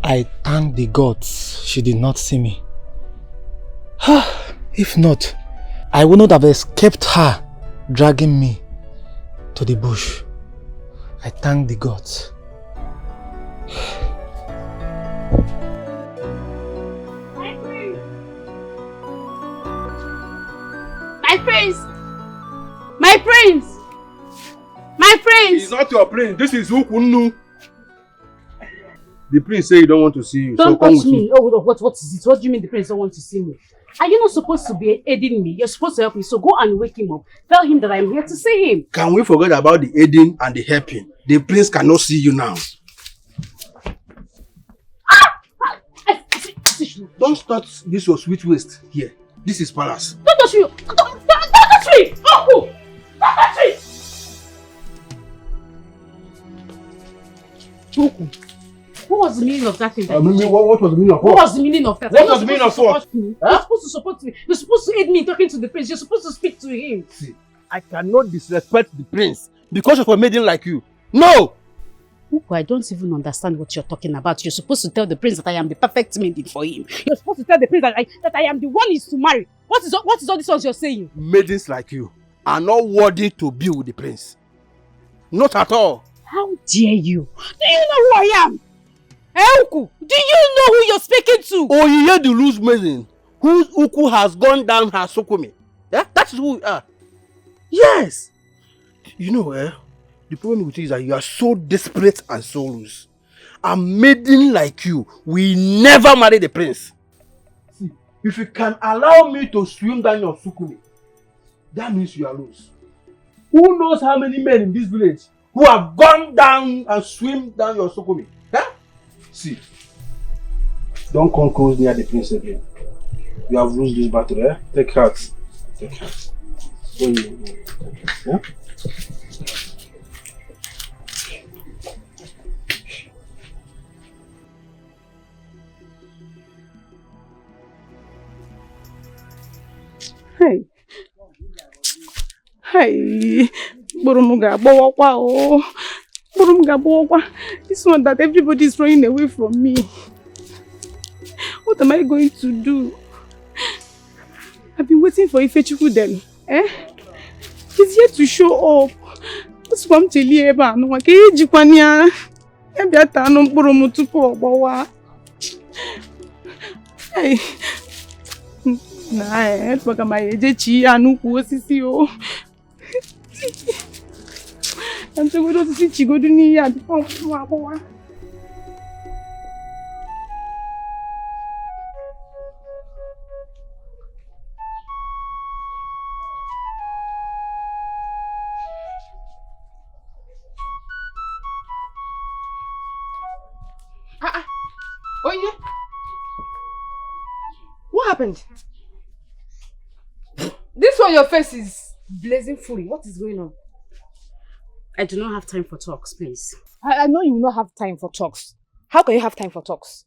I thank the gods she did not see me. If not, I would not have escaped her dragging me to the bush. I thank the gods. My prince! My prince! My prince! It's not your prince. This is Ukunu. The prince say he don't want to see you. Don't so come touch with me. me. Oh, what is it? What do you mean the prince don't want to see me? Are you not supposed to be aiding me? You're supposed to help me. So go and wake him up. Tell him that I'm here to see him. Can we forget about the aiding and the helping? The prince cannot see you now. Don't start this your sweet waste here. This is palace. Don't touch me. Don't touch me. Oh, don't touch me. Toku, what was the meaning of that thing? What was the meaning of what was the meaning of that? What was the meaning of what? You're supposed to support me. You're supposed to aid me in talking to the prince. You're supposed to speak to him. See, I cannot disrespect the prince because of a maiden like you. No! Toku, I don't even understand what you're talking about. You're supposed to tell the prince that I am the perfect maiden for him. You're supposed to tell the prince that I am the one he's to marry. What is all this ones you're saying? Maidens like you are not worthy to be with the prince. Not at all. How dare you? Do you know who I am? Uku, do you know who you're speaking to? Oh, you hear the loose maiden whose Uku has gone down her Sukumi. Yeah, that is who we are. Yes. You know, the problem with you is that you are so desperate and so loose. A maiden like you will never marry the prince. See, if you can allow me to swim down your Sukumi, that means you are loose. Who knows how many men in this village who have gone down and swim down your Sukumi? Huh? See, don't come close near the prince again. You have lost this battle, eh? Take heart. Take heart. Yeah? Hey. Hey. Burumuga Bowakwa. Oh. Burumuga Bowakwa. This one that everybody is running away from me. What am I going to do? I've been waiting for Ifechuku then. He's here to show up. That's what I'm telling you about. No, I can't jikwanya. Maybe I can't no burumutupo bawa. Hey. Nah, it's baka my ejechi anu kuosisi o. I'm so good to see Chigodu ni ya before bawa. Oye? What happened? This one, your face is blazing fully. What is going on? I do not have time for talks, please. I know you will not have time for talks. How can you have time for talks?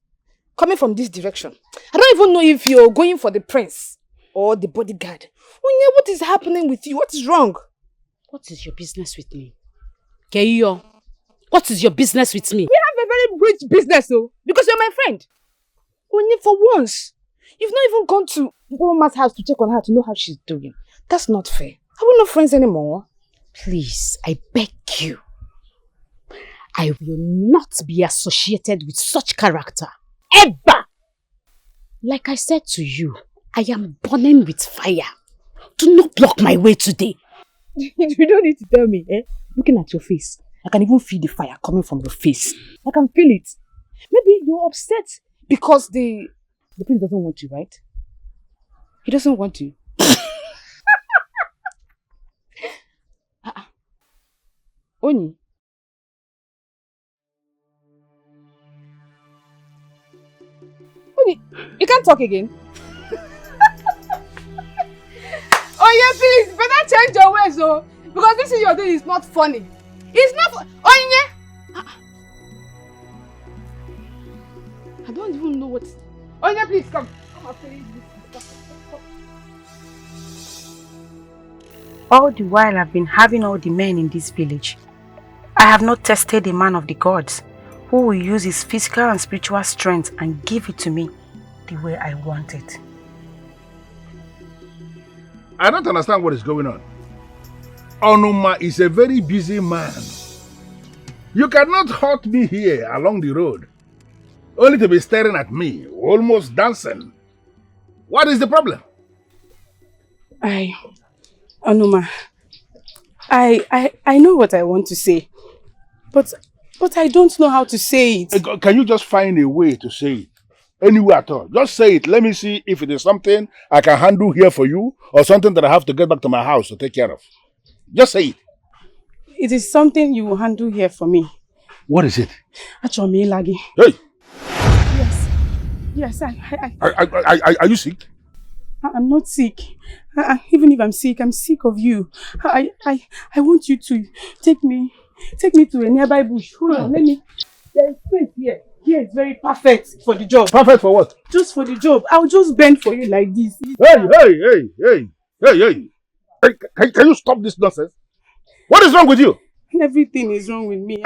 Coming from this direction. I don't even know if you're going for the prince or the bodyguard. Oye, what is happening with you? What is wrong? What is your business with me? Keiyo, what is your business with me? We have a very rich business, though, because you're my friend. Only for once, you've not even gone to Mama's house to check on her to know how she's doing. That's not fair. Are we not friends anymore? Please, I beg you. I will not be associated with such character. Ever! Like I said to you, I am burning with fire. Do not block my way today. You don't need to tell me, eh? Looking at your face, I can even feel the fire coming from your face. I can feel it. Maybe you're upset because the prince doesn't want you, right? He doesn't want you. Oni. Oni, you can't talk again. Oh yeah, please, better change your ways, oh, because this thing you're doing is not funny. It's not. Oh yeah. I don't even know what. Oh yeah, please come. Come and finish this. All the while I've been having all the men in this village, I have not tested the man of the gods who will use his physical and spiritual strength and give it to me the way I want it. I don't understand what is going on. Onuma is a very busy man. You cannot hurt me here along the road, only to be staring at me, almost dancing. What is the problem? Onuma, I know what I want to say, but I don't know how to say it. Can you just find a way to say it? Anywhere at all. Just say it. Let me see if it is something I can handle here for you or something that I have to get back to my house to take care of. Just say it. It is something you will handle here for me. What is it? Achomi Lagi. Hey! Yes, Are you sick? I'm not sick. Even if I'm sick of you. I want you to take me to a nearby bush. Hold on, let me. There is space here. Here is very perfect for the job. Perfect for what? Just for the job. I'll just bend for you like this. Hey! Can you stop this nonsense? What is wrong with you? Everything is wrong with me.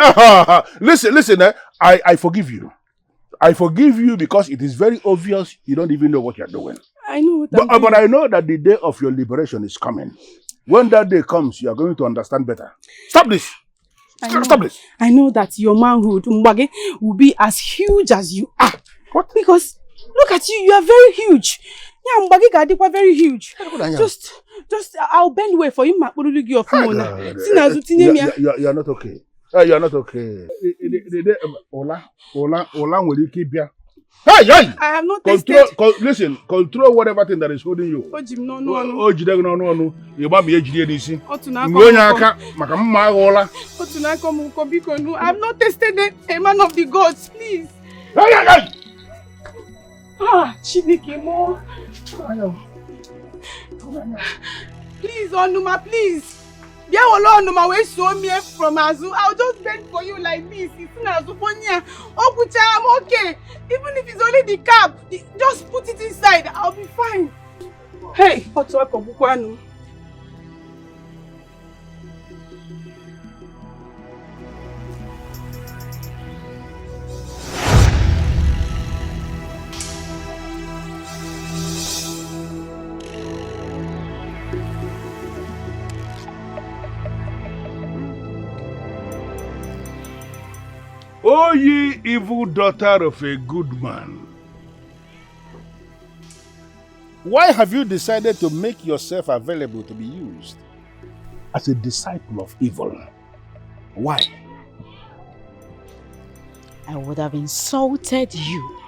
Listen, I forgive you. I forgive you because it is very obvious you don't even know what you're doing. I know what I'm doing. But I know that the day of your liberation is coming. When that day comes, you are going to understand better. Stop this! Stop this! I know that your manhood, Mbage, will be as huge as you are. What? Because look at you, you are very huge. Yeah, Mbage Gadikwa very huge. Just I'll bend way for you, Makulugi of Mona. You are not okay. You are not okay. Ola will keep you. Hey! I have not tested. Listen, control whatever thing that is holding you. No. You might be HDNC. I've not tested a man of the gods, please. Hey! Chineke, please, Onuma, please. Onuma, where show me from Azu. I'll just bend for you like this. I'm okay. Even if it's only the cap, just put it inside. I'll be fine. Hey, what's up, Kobukwanu? O ye evil daughter of a good man, why have you decided to make yourself available to be used as a disciple of evil? Why? I would have insulted you,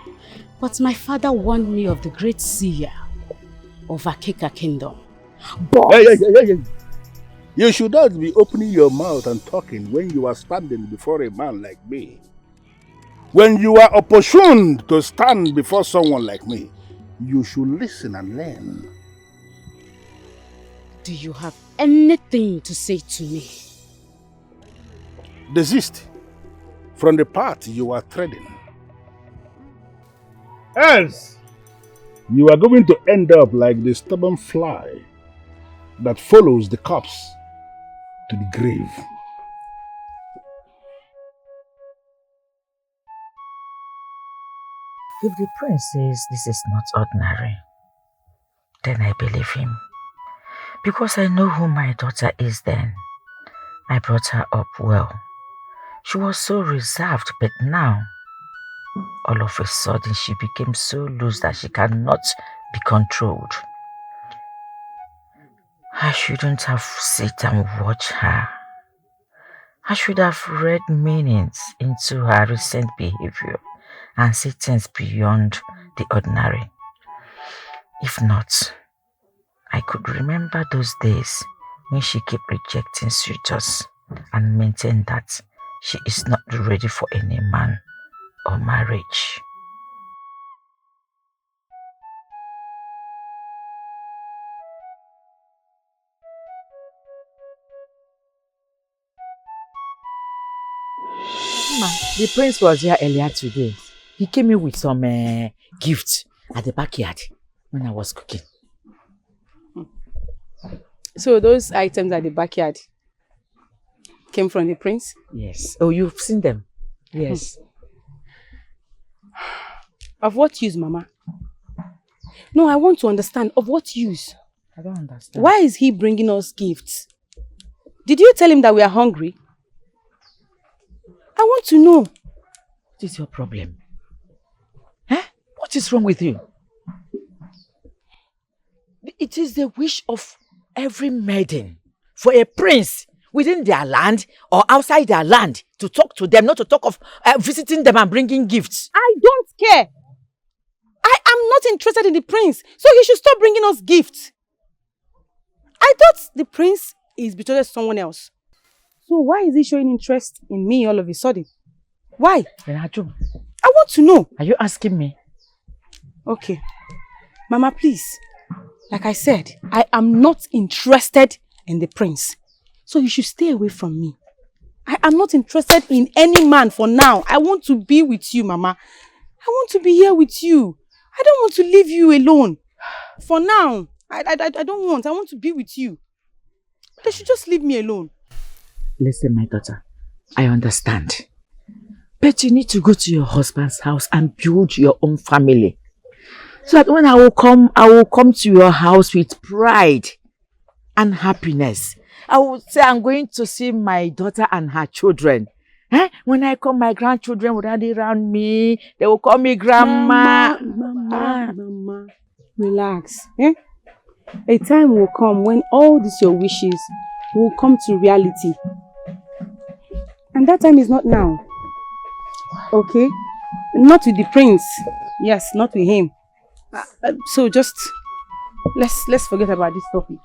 but my father warned me of the great seer of Akika Kingdom. But Hey. You should not be opening your mouth and talking when you are standing before a man like me. When you are opportuned to stand before someone like me, you should listen and learn. Do you have anything to say to me? Desist from the path you are treading. Else, you are going to end up like the stubborn fly that follows the corpse to the grave. If the prince says this is not ordinary, then I believe him. Because I know who my daughter is then. I brought her up well. She was so reserved, but now, all of a sudden, she became so loose that she cannot be controlled. I shouldn't have sit and watched her. I should have read meanings into her recent behavior and see things beyond the ordinary. If not, I could remember those days when she kept rejecting suitors and maintained that she is not ready for any man or marriage. Ma, the prince was here earlier today. He came in with some gifts at the backyard when I was cooking. So those items at the backyard came from the prince? Yes. Oh, you've seen them? Yes. Of what use, Mama? No, I want to understand. Of what use? I don't understand. Why is he bringing us gifts? Did you tell him that we are hungry? I want to know. What is your problem? Huh? What is wrong with you? It is the wish of every maiden for a prince within their land or outside their land to talk to them, not to talk of visiting them and bringing gifts. I don't care. I am not interested in the prince, so he should stop bringing us gifts. I thought the prince is betrothed to someone else. So why is he showing interest in me all of a sudden? Why? I want to know. Are you asking me? Okay. Mama, please. Like I said, I am not interested in the prince. So you should stay away from me. I am not interested in any man for now. I want to be with you, Mama. I want to be here with you. I don't want to leave you alone. For now, I don't want. I want to be with you. They should just leave me alone. Listen, my daughter, I understand. But you need to go to your husband's house and build your own family. So that when I will come to your house with pride and happiness. I will say I'm going to see my daughter and her children. When I come, my grandchildren will rally around me. They will call me grandma. Mama, relax. A time will come when all these your wishes will come to reality. And that time is not now. Okay? Not with the prince. Yes, not with him. So just let's forget about this topic.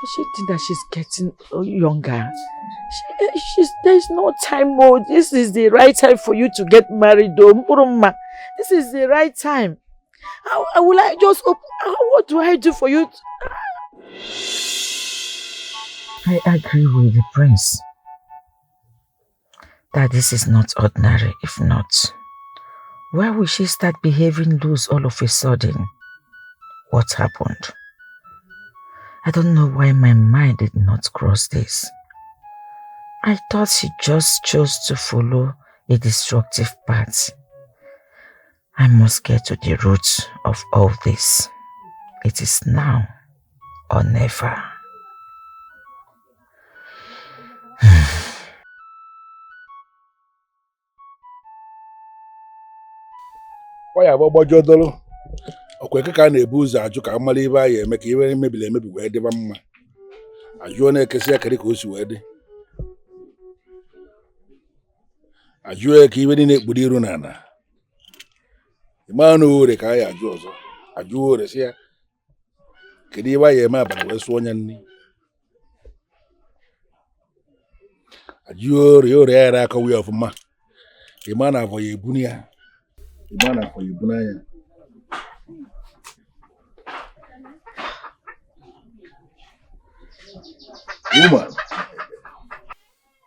Does she think that she's getting younger? There's no time more. This is the right time for you to get married, though. Murumma. This is the right time. How will I just open? What do I do for you? I agree with the prince that this is not ordinary. If not, why will she start behaving loose all of a sudden? What happened? I don't know why my mind did not cross this. I thought she just chose to follow a destructive path. I must get to the root of all this. It is now or never. Why have about Jodolo? O kweke ka na-ebu ụzọ ajụ ka mmalị ebe a ya eme ka iwe mebiri emebi wee dịba mma. Ajụọ na-ekesi akịrị ka o si wee dị. Ajụọ ka iwe niile ekpuru iru n'ala. Ịma na ore ka ya ajụ ọzọ. Ajụọ ore si ya. Kedu iwe ya eme abara wee sụọ nya nri. You're a way of ma. A man for your bunia. A man for your bunia.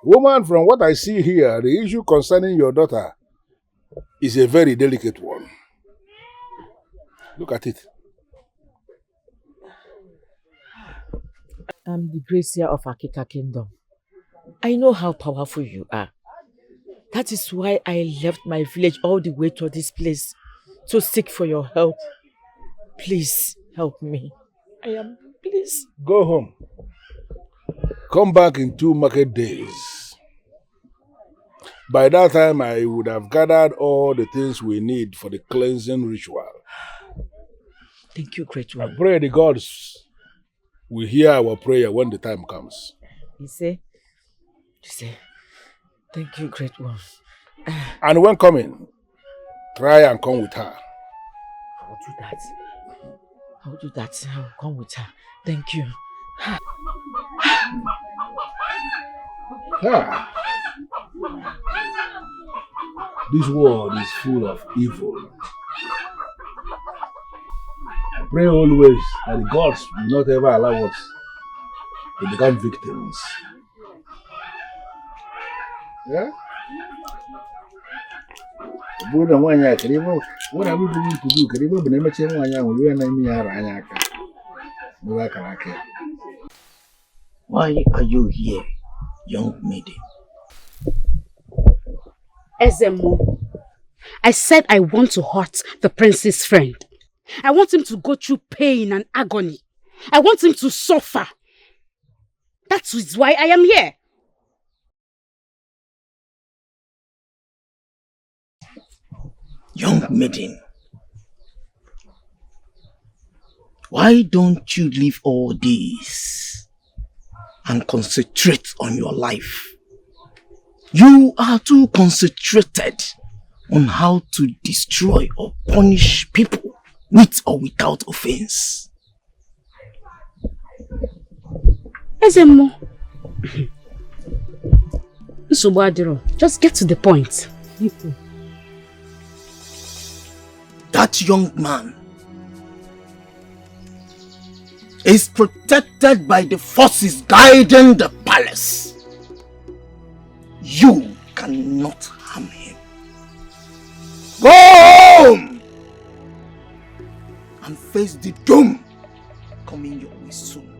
Woman, from what I see here, the issue concerning your daughter is a very delicate one. Look at it. I'm the Gracia of Akika Kingdom. I know how powerful you are. That is why I left my village all the way to this place to seek for your help. Please help me. Please. Go home. Come back in 2 market days. By that time, I would have gathered all the things we need for the cleansing ritual. Thank you, great one. I pray the gods will hear our prayer when the time comes. You say, thank you, great one. And when coming, try and come with her. I'll do that. I'll come with her. Thank you. This world is full of evil. I pray always that the gods will not ever allow us to become victims. Yeah? What are we going to do? What are we going to do? Why are you here, young maiden? Ezemo, I said I want to hurt the prince's friend. I want him to go through pain and agony. I want him to suffer. That is why I am here. Young maiden, why don't you leave all this and concentrate on your life? You are too concentrated on how to destroy or punish people with or without offense. Ezemo, just get to the point. That young man is protected by the forces guiding the palace. You cannot harm him. Go home and face the doom coming your way soon.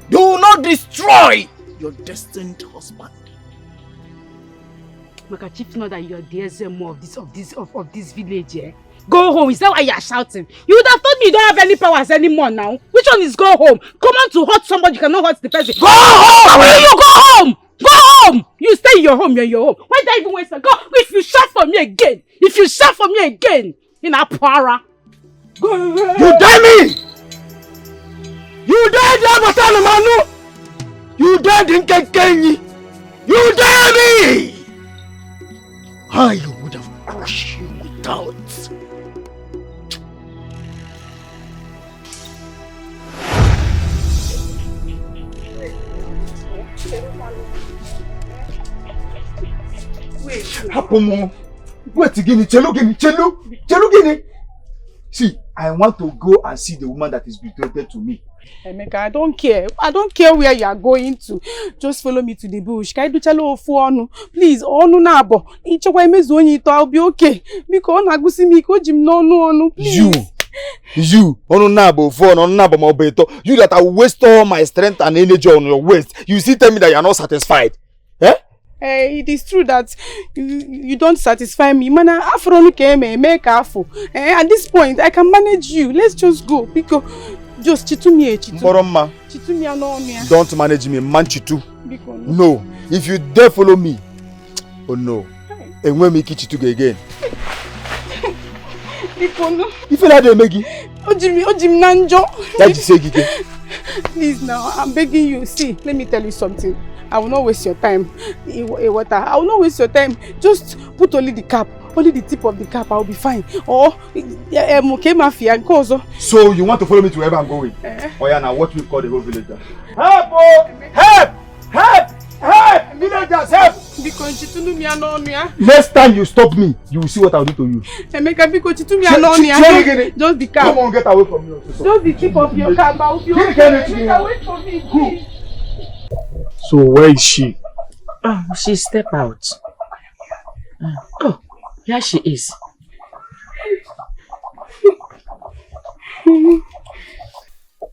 Do not destroy your destined husband. Maka chief know that you are the Ezemo of this village, eh? Go home. Is that why you are shouting? You would have told me you don't have any powers anymore now. Which one is go home? Come on to hurt somebody, you cannot hurt the person. Go home! Why will you go home? Go home! You stay in your home, you're in your home. Why do I even waste time? Go! If you shout for me again, in a para. Go! You dare me! You dare Jabatana Manu! You dare Dinkenkenyi! You dare me! I would have crushed you without. Hapomo. Wait again, Chelu. See, I want to go and see the woman that is betrothed to me. Emeka, I don't care. I don't care where you are going to. Just follow me to the bush. Can I do chalo ofu onu? Please, onu nabo. Ichokwa imezu onyi ito, I'll be okay. Because I go see me ko jim no onu, please. You, onu nabo, onu nabo mobeto. You that I waste all my strength and energy on your waist. You still tell me that you are not satisfied. Eh? It is true that you don't satisfy me. Mana afro came make afu. At this point, I can manage you. Let's just go. Because just chitu me, chitu. Boroma. Chitu me no. Don't manage me, man chitu. No. If you dare follow me, oh no. And when me chitu again. If you like Megi. Ojim Nanjo. That you say again. Please now, I'm begging you. See, let me tell you something. I will not waste your time. I will not waste your time. Just put only the cap, only the tip of the cap. I will be fine. Or mafia and cause. So you want to follow me to wherever I'm going? Oh yeah, now what we call the whole village. Help! Oh! Help! Help! Help! Villagers, help! Because Chitunu mi anonia. Next time you stop me, you will see what I'll do to you. Emeka, because Chitunu mi anonia. Just the car. Come on, get away from me. Just the tip of your car, but Emeka, wait for me, please. So where is she? Oh, she stepped out. Oh, here she is.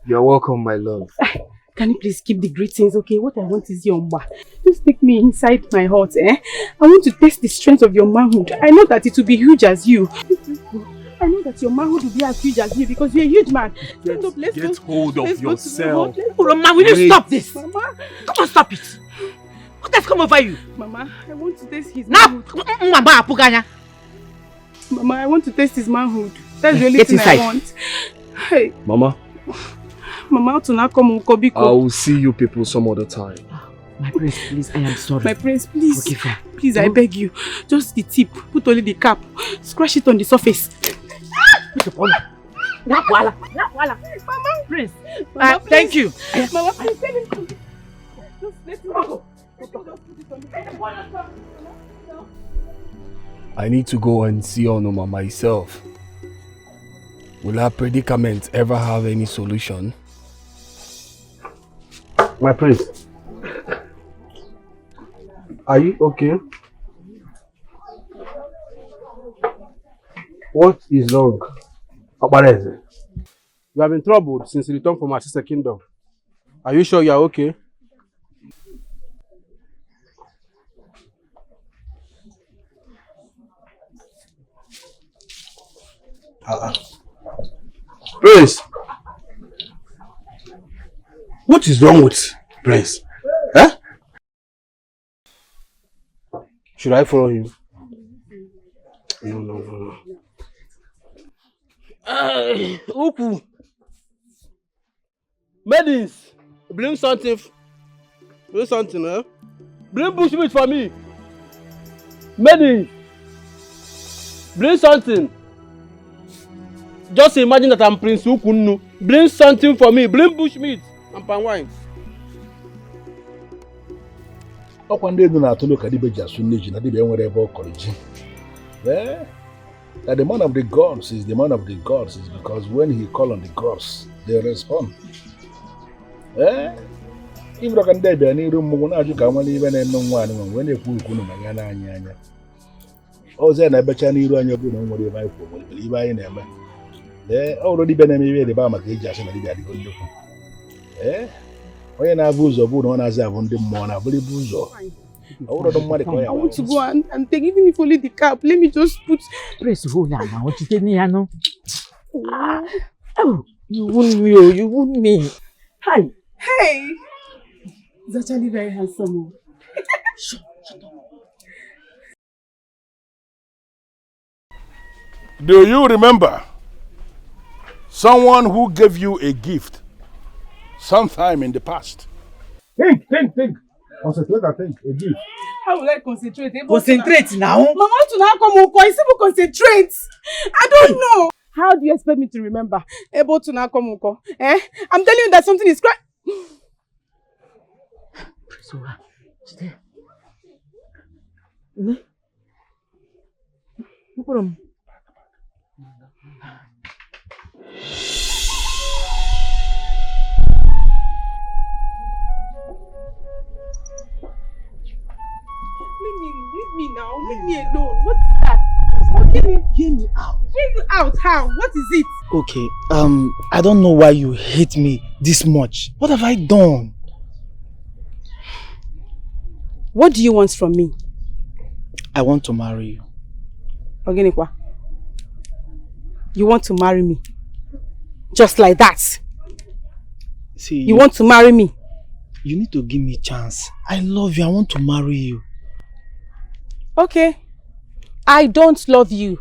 You're welcome, my love. Can you please keep the greetings, okay? What I want is your mba. Just take me inside my heart, eh? I want to taste the strength of your manhood. I know that it will be huge as you. I know that your manhood will be as huge as you because you're a huge man. Get hold of yourself. Mama, will you stop this? Mama, come on, stop it. What has come over you? Mama, I want to taste his manhood. Mama, I want to taste his manhood. That's the only thing I want. Hey. Mama. Mama, to not come I will see you people some other time. My prince, please, I am sorry. My prince, please. Forgive her. Please, I beg you. Just the tip. Put only the cap. Scratch it on the surface. Mama, prince. Mama, thank you. Mama, please tell him to. Just let him go. I need to go and see Onoma myself. Will our predicament ever have any solution? My prince, are you okay? What is wrong? You have been troubled since you returned from our sister kingdom. Are you sure you are okay? Prince, what is wrong with Prince? Huh? Should I follow him? No. Uku. Maidens, bring something. Bring something, eh? Bring bushmeat for me. Maidens, bring something. Just imagine that I'm Prince Ukunu. Bring something for me. Bring bushmeat and palm wine. One day, do not look at the Bejas Suniji, not even whatever college. That the man of the gods is the man of the gods is because when he call on the gods, they respond. If you can be any room, you can even know one when they pull Kunumana. Oh, then I bet you run your good on what you buy for, believe I in them. Already been a the Bama Gajas and the Daddy. When I was a good one as I want the Mona, very buzo. I want to go and take, even if only the cap. Let me just put. Praise the Lord now. What you tell me, Ano? Oh, you wound me, oh, you wound me. Hi. Hey. He's actually very handsome. Shut up. Do you remember someone who gave you a gift sometime in the past? Think. Concentrate, I think. A gift. How will I concentrate? Concentrate now. Mama, to now come on, concentrate. I don't know. How do you expect me to remember? Able to now come on, eh? I'm telling you that something is crying. Leave me now. Leave me alone. What's that? Hear me out. Hear you out? How? What is it? Okay, I don't know why you hate me this much. What have I done? What do you want from me? I want to marry you. Ogenikwa, you want to marry me? Just like that? See, you want to marry me? You need to give me a chance. I love you. I want to marry you. Okay. I don't love you.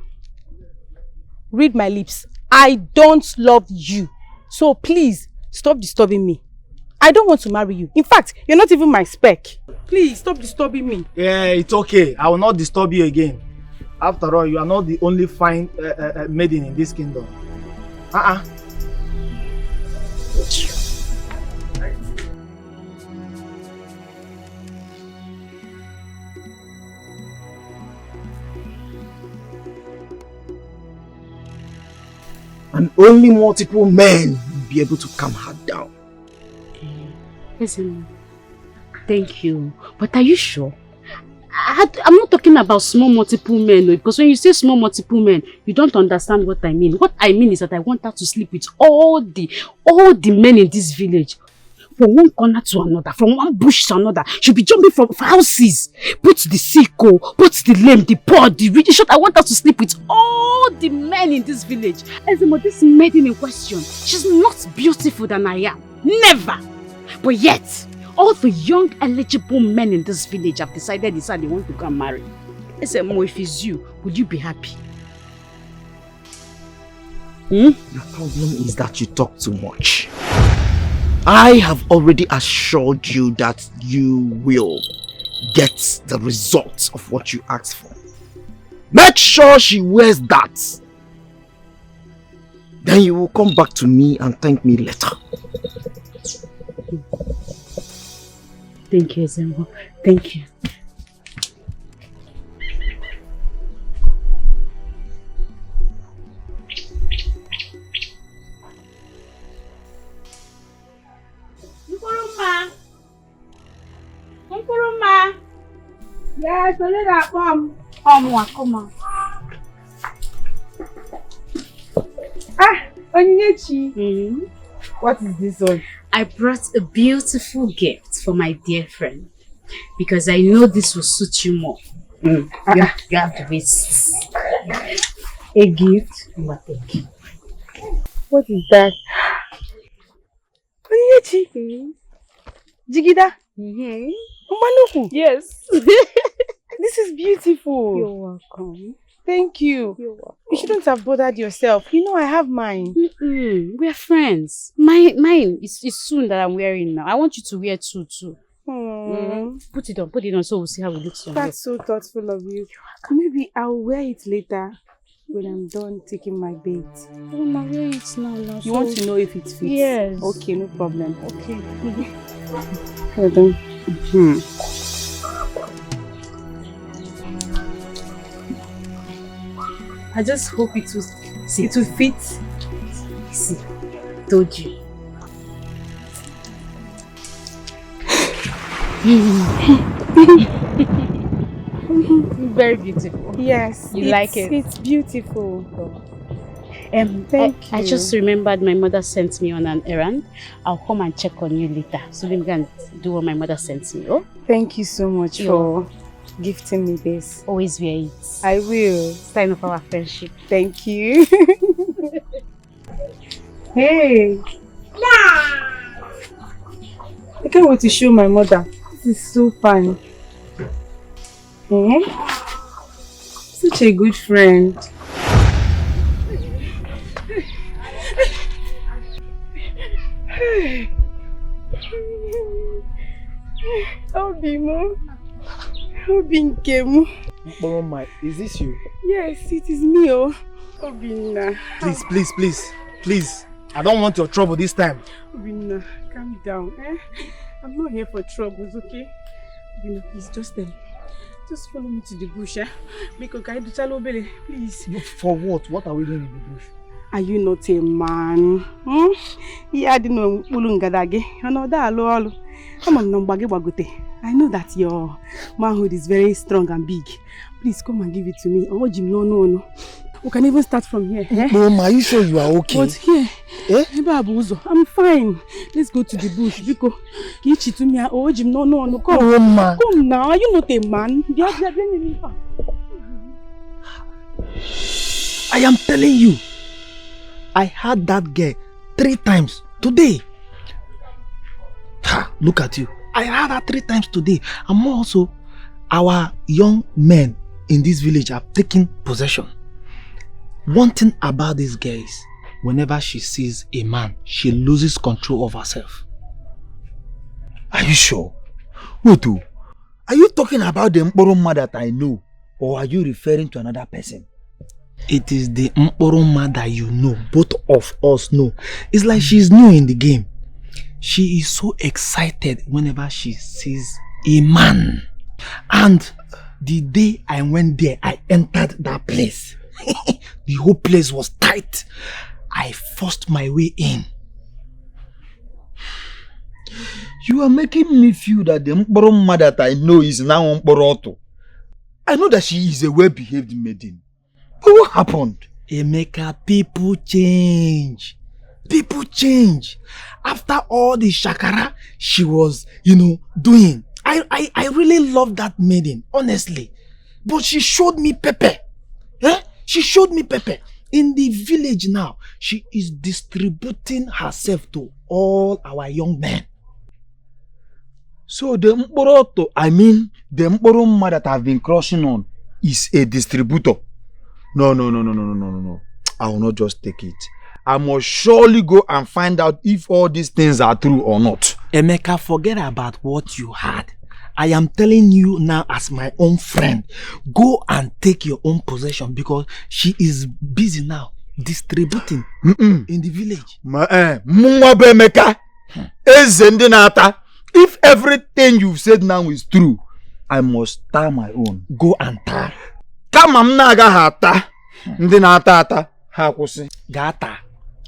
Read my lips. I don't love you. So please, stop disturbing me. I don't want to marry you. In fact, you're not even my spec. Please, stop disturbing me. Yeah, it's okay. I will not disturb you again. After all, you are not the only fine maiden in this kingdom. And only multiple men will be able to calm her down. Listen, thank you. But are you sure? I'm not talking about small multiple men, no, because when you say small multiple men, you don't understand what I mean. What I mean is that I want her to sleep with all the men in this village. From one corner to another, from one bush to another. She'll be jumping from houses. Both the sick, both the lame, the poor, the rich. In short, I want her to sleep with all the men in this village. Ezemo, this maiden in question, she's not beautiful than I am. Never. But yet, all the young eligible men in this village have decided they want to go and marry. Ezemo, if it's you, would you be happy? Your problem is that you talk too much. I have already assured you that you will get the results of what you asked for. Make sure she wears that. Then you will come back to me and thank me later. Thank you, Ezemo. Thank you. Nkuruma. Yes, only that come. Come on. Onyinyechi. What is this one? I brought a beautiful gift for my dear friend because I know this will suit you more. You have to waste a gift. What is that? Onyinyechi. Jigida. Umanuku. Yes. This is beautiful. You're welcome. Thank you. You're welcome. You shouldn't have bothered yourself. You know I have mine. We're friends. Mine is soon that I'm wearing now. I want you to wear too. Put it on so we'll see how it looks on you. That's so thoughtful of you. Maybe I'll wear it later when I'm done taking my bait. Oh, now wear it now. You want to know if it fits? Yes. Okay, no problem. Okay. Well done. I just hope it will fit. See, told you. Very beautiful. Yes. You like it? It's beautiful. Thank you. I just remembered my mother sent me on an errand. I'll come and check on you later. So let me go and do what my mother sent me. Oh? Thank you so much for gifting me this. Always wear it. I will. Sign of our friendship. Thank you. Hey. I can't wait to show my mother. This is so fun. Such a good friend. Obimo. Obinkemu. Mama, is this you? Yes, it is me, Obinna. Please. I don't want your trouble this time. Obinna, calm down. I'm not here for troubles, okay? Obinna, please, just follow me to the bush, Because I do tell Obele, please. For what? What are we doing in the bush? Are you not a man? I know I know that your manhood is very strong and big. Please come and give it to me. Oh, Jim, no. We can even start from here. Mama, are you sure you are okay? But here, I'm fine. Let's go to the bush. Because to me. Oh, Jim, no. Come now. Are you not a man? I am telling you, I had that girl 3 times today. Look at you. I had her 3 times today. And more also, our young men in this village have taken possession. One thing about these guys, whenever she sees a man, she loses control of herself. Are you sure? Wotu, are you talking about the Mporoma that I know? Or are you referring to another person? It is the Mporoma that you know. Both of us know. It's like she's new in the game. She is so excited whenever she sees a man. And the day I went there, I entered that place. The whole place was tight. I forced my way in. You are making me feel that the Mkporo that I know is now Mkporo. I know that she is a well-behaved maiden. But what happened? Emeka, people change. People change. After all the shakara she was, doing. I really love that maiden, honestly. But she showed me pepper. Eh? She showed me pepper. In the village now, she is distributing herself to all our young men. So the Mkporo, the Mkporo that I've been crushing on is a distributor. No. I will not just take it. I must surely go and find out if all these things are true or not. Emeka, forget about what you had. I am telling you now as my own friend. Go and take your own possession because she is busy now distributing in the village. Emeka, if everything you've said now is true, I must tar my own. Go and tar. Kama mnaga hata. Ndi na ata ha kwusi. Gata.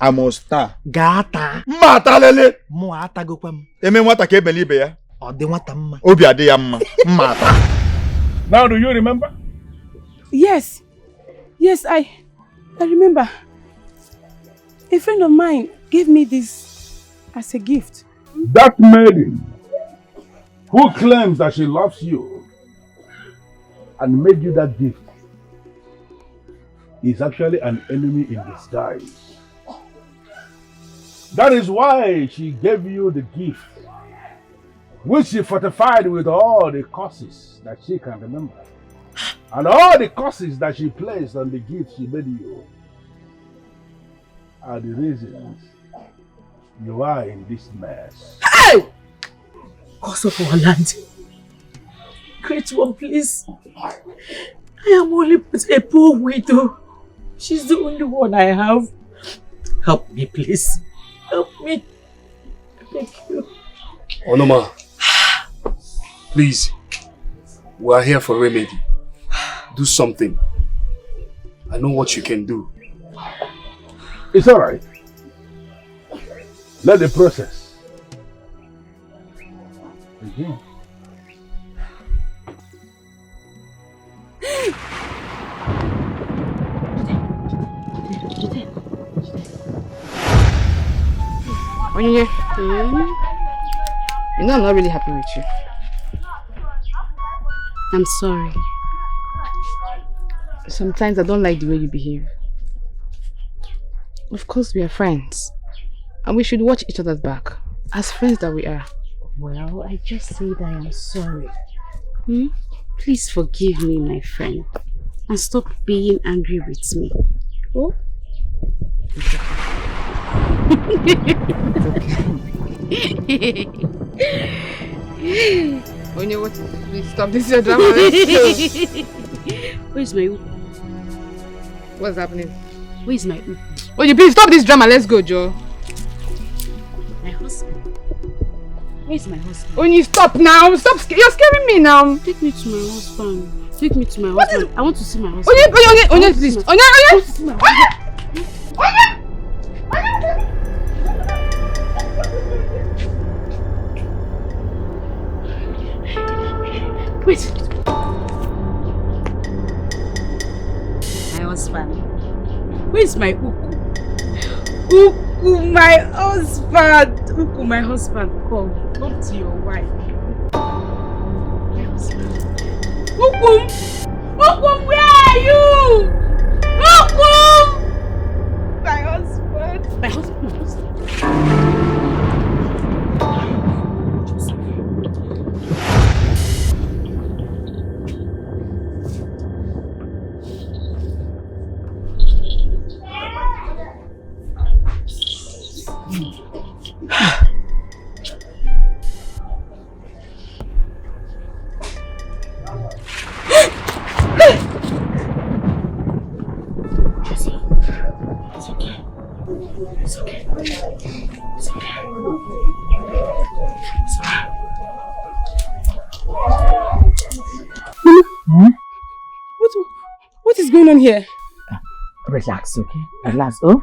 I must tar. Gata. Mata lele. Mo ata gokwam. Eme nwata ka ebeli ibe ya. Odi nwata mma. Obi ade ya mma. Mata. Now do you remember? Yes. Yes, I remember. A friend of mine gave me this as a gift. That maiden who claims that she loves you and made you that gift is actually an enemy in disguise. That is why she gave you the gift, which she fortified with all the curses that she can remember. And all the curses that she placed on the gift she made you are the reasons you are in this mess. Hey! Cause of our land. Great one, please. I am only but a poor widow. She's the only one I have. Help me, please. Help me. Thank you. Onoma, please. We are here for remedy. Do something. I know what you can do. It's alright. Let the process begin. Onyinye, you know I'm not really happy with you. I'm sorry. Sometimes I don't like the way you behave. Of course we are friends. And we should watch each other's back. As friends that we are. Well, I just said I am sorry. Please forgive me, my friend. And stop being angry with me. Oh? Onye, what? Please stop this your drama. Where's my uku? What's happening? Where's my uku? Onye, please stop this drama. Let's go, Joe. My husband? Where's my husband? Onye, stop now. Stop. You're scaring me now. Take me to my husband. Take me to my husband. I want to see my husband. Onye, please. Onye. Wait. My husband. Where's my uku? Uku, my husband. Uku, my husband. Come to your wife. My husband. Uku! Uku, where are you? Uku! My husband. My husband. My husband. What is going on here? Relax, okay? Relax, oh?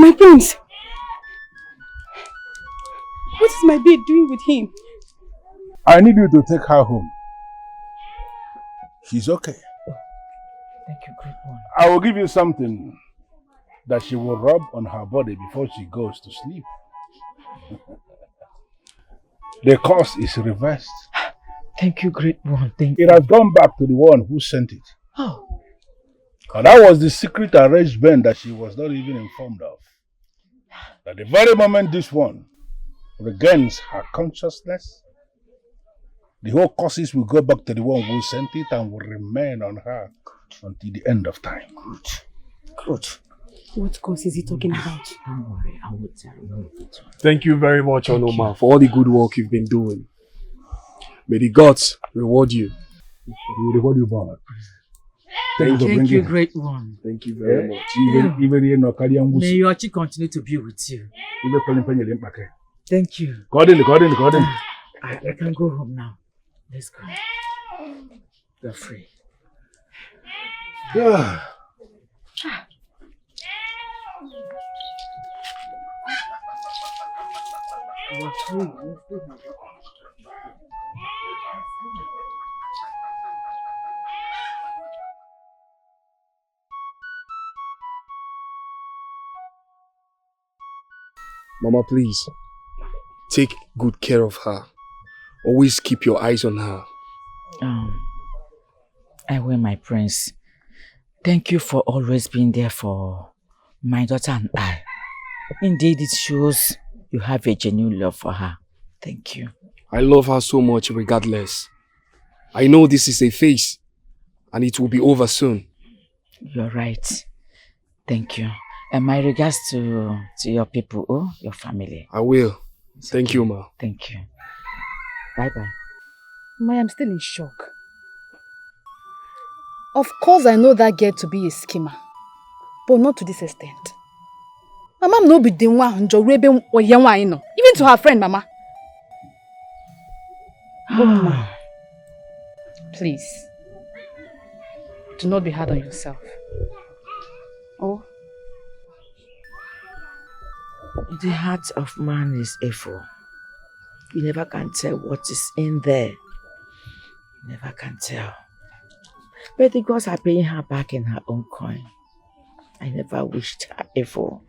My prince! What is my babe doing with him? I need you to take her home. She's okay. Thank you, great one. I will give you something that she will rub on her body before she goes to sleep. The curse is reversed. Thank you, great one. Thank you. It has gone back to the one who sent it. Oh. And that was the secret arrangement that she was not even informed of. At the very moment this one regains her consciousness, the whole curses will go back to the one who sent it and will remain on her until the end of time. Good. Good. What cause is he talking about? Don't worry, I will tell you. Thank you very much, Onoma, for all the good work you've been doing. May the gods reward you. We will reward you, Bob. Thank you, great one. Thank you very much. May your chi continue to be with you. Thank you. Gordon. I can go home now. Let's go. You're free. Yeah. You're free. Mama, please, take good care of her. Always keep your eyes on her. I will, my prince. Thank you for always being there for my daughter and I. Indeed, it shows you have a genuine love for her. Thank you. I love her so much regardless. I know this is a phase and it will be over soon. You're right. Thank you. And my regards to your people, your family. I will. Thank you, Ma. Thank you. Bye-bye. Ma, I'm still in shock. Of course, I know that girl to be a schemer, but not to this extent. Mama no be the one even to her friend, Mama. Mama, please, do not be hard on yourself. Oh. The heart of man is evil. You never can tell what is in there. You never can tell. But the gods are paying her back in her own coin. I never wished her evil.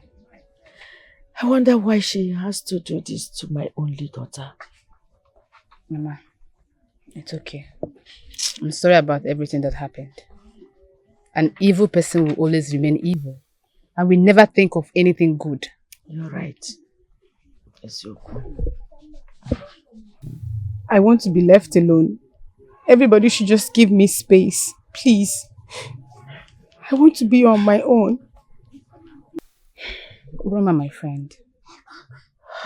I wonder why she has to do this to my only daughter. Mama, it's okay. I'm sorry about everything that happened. An evil person will always remain evil. And we never think of anything good. You're right. Yes, you're good. I want to be left alone. Everybody should just give me space, please. I want to be on my own. Roma, my friend.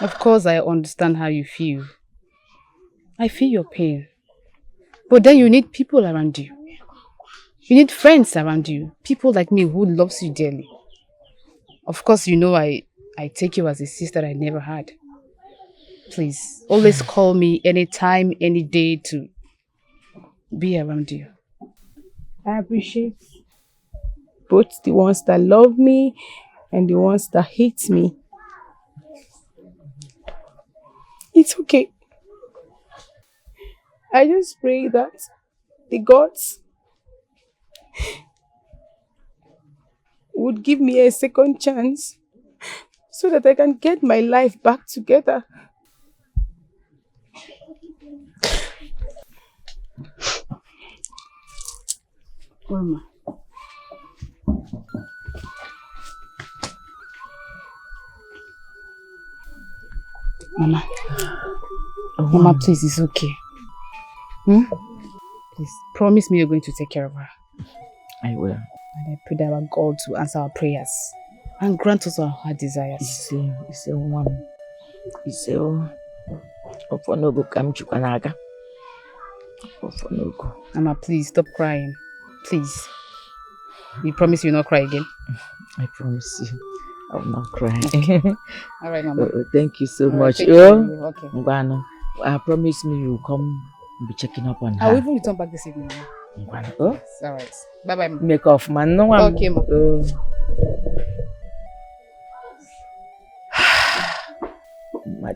Of course I understand how you feel. I feel your pain. But then you need people around you. You need friends around you. People like me who loves you dearly. Of course, you know I take you as a sister I never had. Please, always call me anytime, any day to be around you. I appreciate both the ones that love me and the ones that hate me. It's okay. I just pray that the gods would give me a second chance so that I can get my life back together. Mama. Mama. Oh, Mama, please, it's okay. Please, promise me you're going to take care of her. I will. And I pray that our God will answer our prayers and grant us our heart desires. It's a woman. It's a Ofonogo Kamchukanaga. Ofonogo. Mama, please stop crying. Please. You promise you'll not cry again? I promise you. I will not cry. All right, Mama. Thank you so much. Okay. Mbano, I promise me you'll come and be checking up on her. I will even return back this evening. Mbano. Oh? It's all right. Bye-bye. Make off, man. No one. Okay, Mama.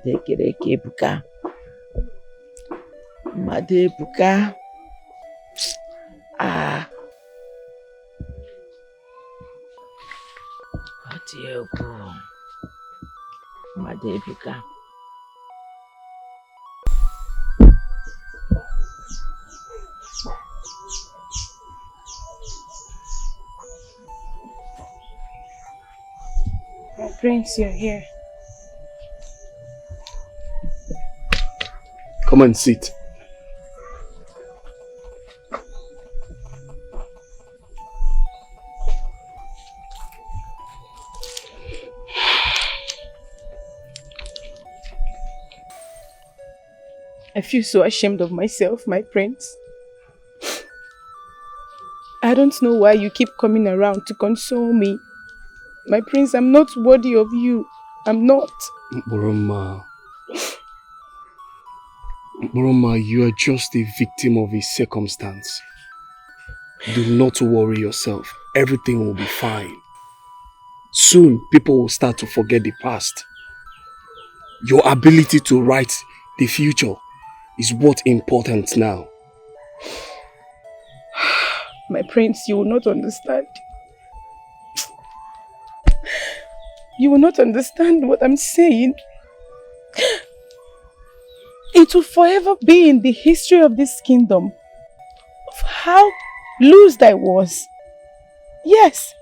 Madekereke Ebuka. Made Ebuka. Ah. Adiebu. Made Ebuka. My prince, you're here. Come and sit. I feel so ashamed of myself, my prince. I don't know why you keep coming around to console me. My prince, I'm not worthy of you. I'm not. Buruma, you are just a victim of a circumstance. Do not worry yourself. Everything will be fine. Soon, people will start to forget the past. Your ability to write the future is what's important now. My prince, you will not understand. You will not understand what I'm saying. It will forever be in the history of this kingdom of how loosed I was. Yes,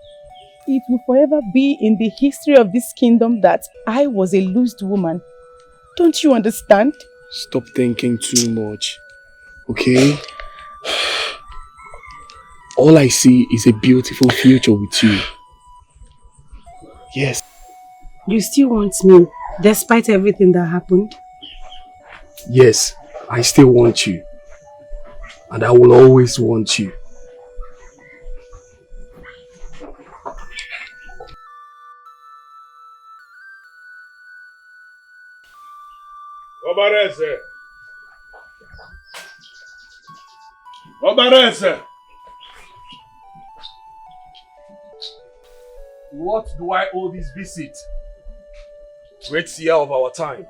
it will forever be in the history of this kingdom that I was a loosed woman. Don't you understand? Stop thinking too much, okay? All I see is a beautiful future with you. Yes. You still want me, despite everything that happened? Yes, I still want you. And I will always want you. Obarese! Obarese! What do I owe this visit? Great year of our time.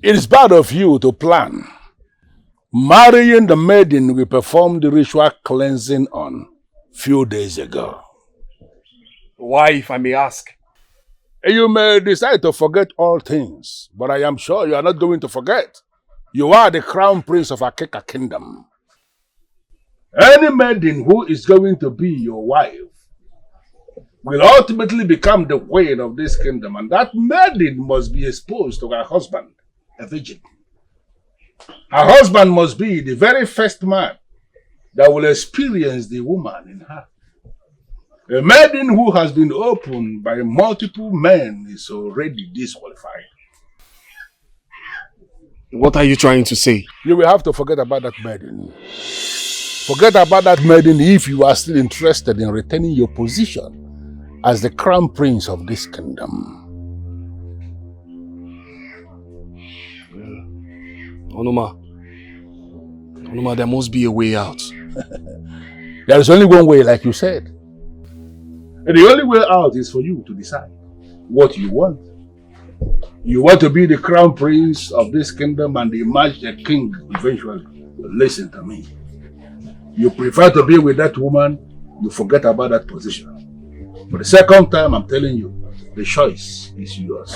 It is bad of you to plan. Marrying the maiden we performed the ritual cleansing on few days ago. Why, if I may ask? You may decide to forget all things, but I am sure you are not going to forget. You are the crown prince of Akeka kingdom. Any maiden who is going to be your wife will ultimately become the queen of this kingdom, and that maiden must be exposed to her husband, a virgin. Her husband must be the very first man that will experience the woman in her. A maiden who has been opened by multiple men is already disqualified. What are you trying to say? You will have to forget about that maiden. Forget about that maiden if you are still interested in retaining your position as the crown prince of this kingdom. Onoma, there must be a way out. There is only one way, like you said. And the only way out is for you to decide what you want. You want to be the crown prince of this kingdom and emerge the king eventually. Listen to me. You prefer to be with that woman, you forget about that position. For the second time, I'm telling you, the choice is yours.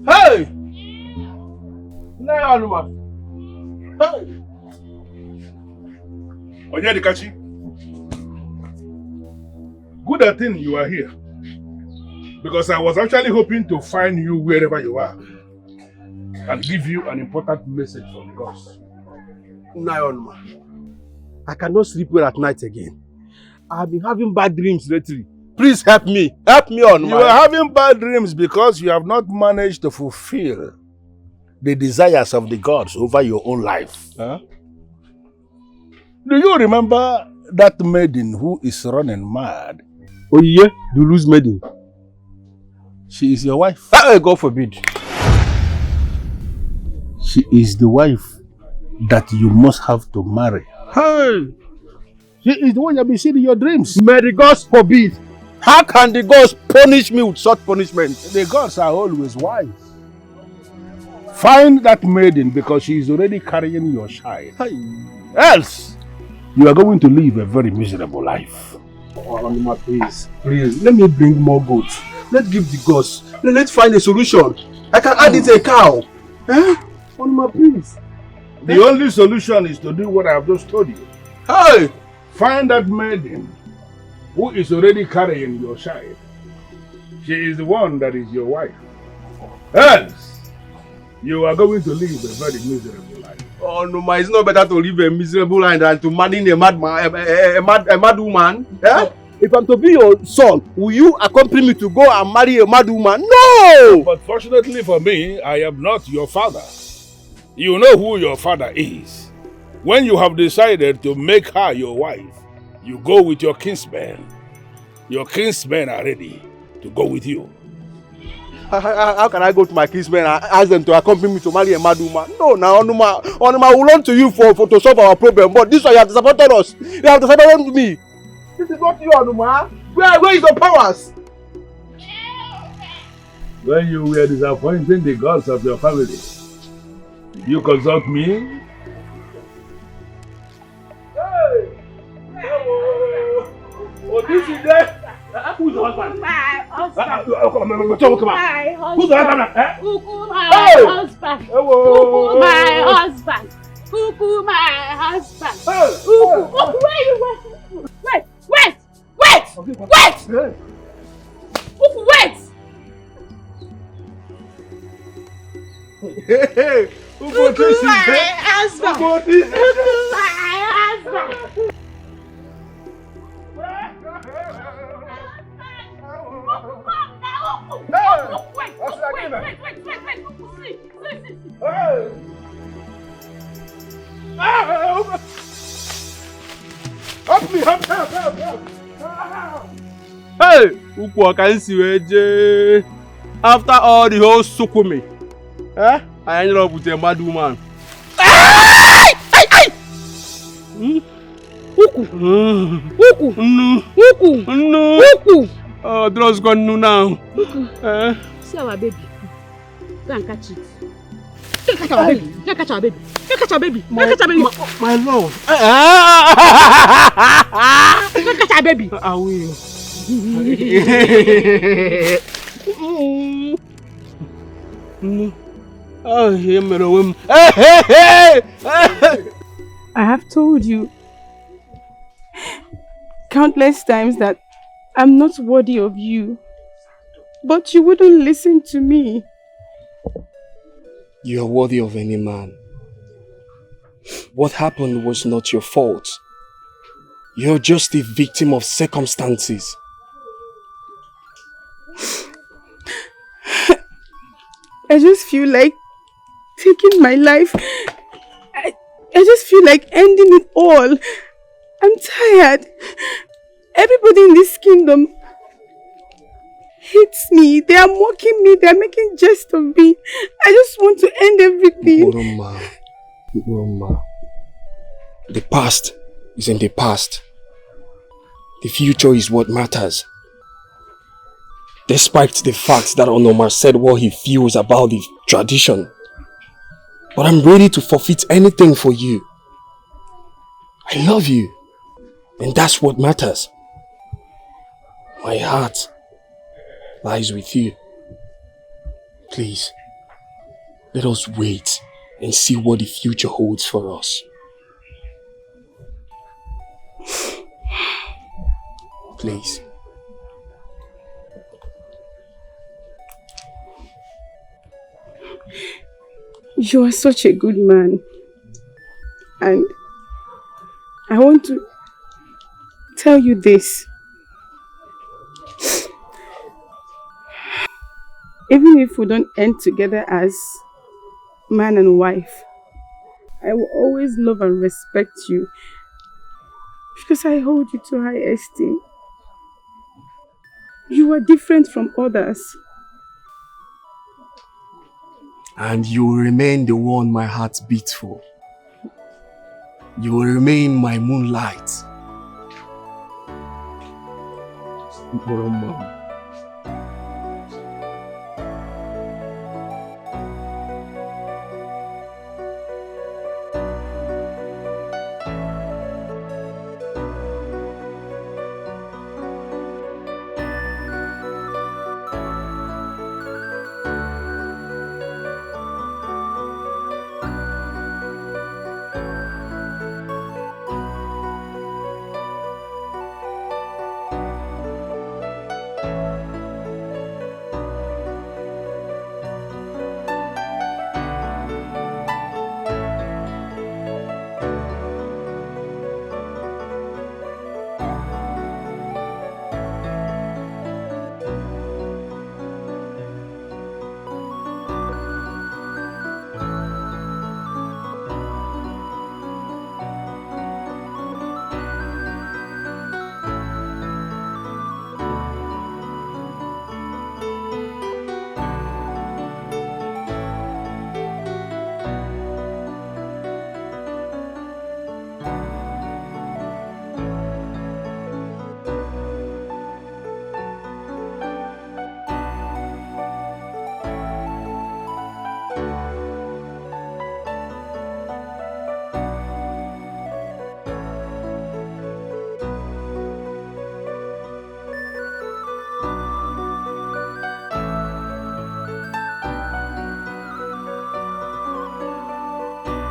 Hey! Hey! Onyedikachi, good thing you are here. Because I was actually hoping to find you wherever you are and give you an important message from the gods. Nayonma, I cannot sleep well at night again. I have been having bad dreams lately. Please help me. Help me on. You are having bad dreams because you have not managed to fulfill the desires of the gods over your own life. Huh? Do you remember that maiden who is running mad? Oh yeah, the loose maiden. She is your wife. God forbid. She is the wife that you must have to marry. Hey! She is the one you've been seeing in your dreams. May the gods forbid. How can the gods punish me with such punishment? The gods are always wise. Find that maiden because she is already carrying your child. Else, you are going to live a very miserable life. Onuma, please, let me bring more goats. Let's give the gods. Let's find a solution. I can add it a cow. Onuma, please. The only solution is to do what I have just told you. Hey! Find that maiden who is already carrying your child. She is the one that is your wife. Else, you are going to live a very miserable life. Oh no, ma, it's not better to live a miserable life than to marry a madman, a mad woman. Eh? If I'm to be your son, will you accompany me to go and marry a mad woman? No! But fortunately for me, I am not your father. You know who your father is. When you have decided to make her your wife, you go with your kinsmen. Your kinsmen are ready to go with you. How can I go to my kinsmen and ask them to accompany me to marry a mad woman? No, now Onuma will run to you for to solve our problem. But this one you have disappointed us. You have disappointed me. This is not you, Onuma. Where is your powers? When you were disappointing the gods of your family, did you consult me? Oh, this is there. Who's the husband? My husband. Come on. Who's the husband? Who's my husband? Cuckoo, my husband. Cuckoo, my husband. Cuckoo, where you wait? Wait! Cuckoo, wait! Hey! Cuckoo, my husband. Cuckoo, my husband. Help! Hey! Ukwu ka nsi wee jee. After all the whole sukumi, I ended up with a mad woman. No. Oh, drugs gone now. See our baby. Go and catch it. Go catch our baby. Go catch our baby. Go catch our baby. Go catch our baby. My love. Go catch our baby. I will. Oh, hey! I have told you countless times that I'm not worthy of you, but you wouldn't listen to me. You are worthy of any man. What happened was not your fault. You're just a victim of circumstances. I just feel like taking my life. I just feel like ending it all. I'm tired. Everybody in this kingdom hates me. They are mocking me. They are making jest of me. I just want to end everything. Urumba. The past is in the past. The future is what matters. Despite the fact that Onoma said what he feels about the tradition. But I'm ready to forfeit anything for you. I love you. And that's what matters. My heart lies with you. Please, let us wait and see what the future holds for us. Please. You are such a good man. And I want to tell you this. Even if we don't end together as man and wife, I will always love and respect you because I hold you to high esteem. You are different from others. And you will remain the one my heart beats for. You will remain my moonlight. Mom.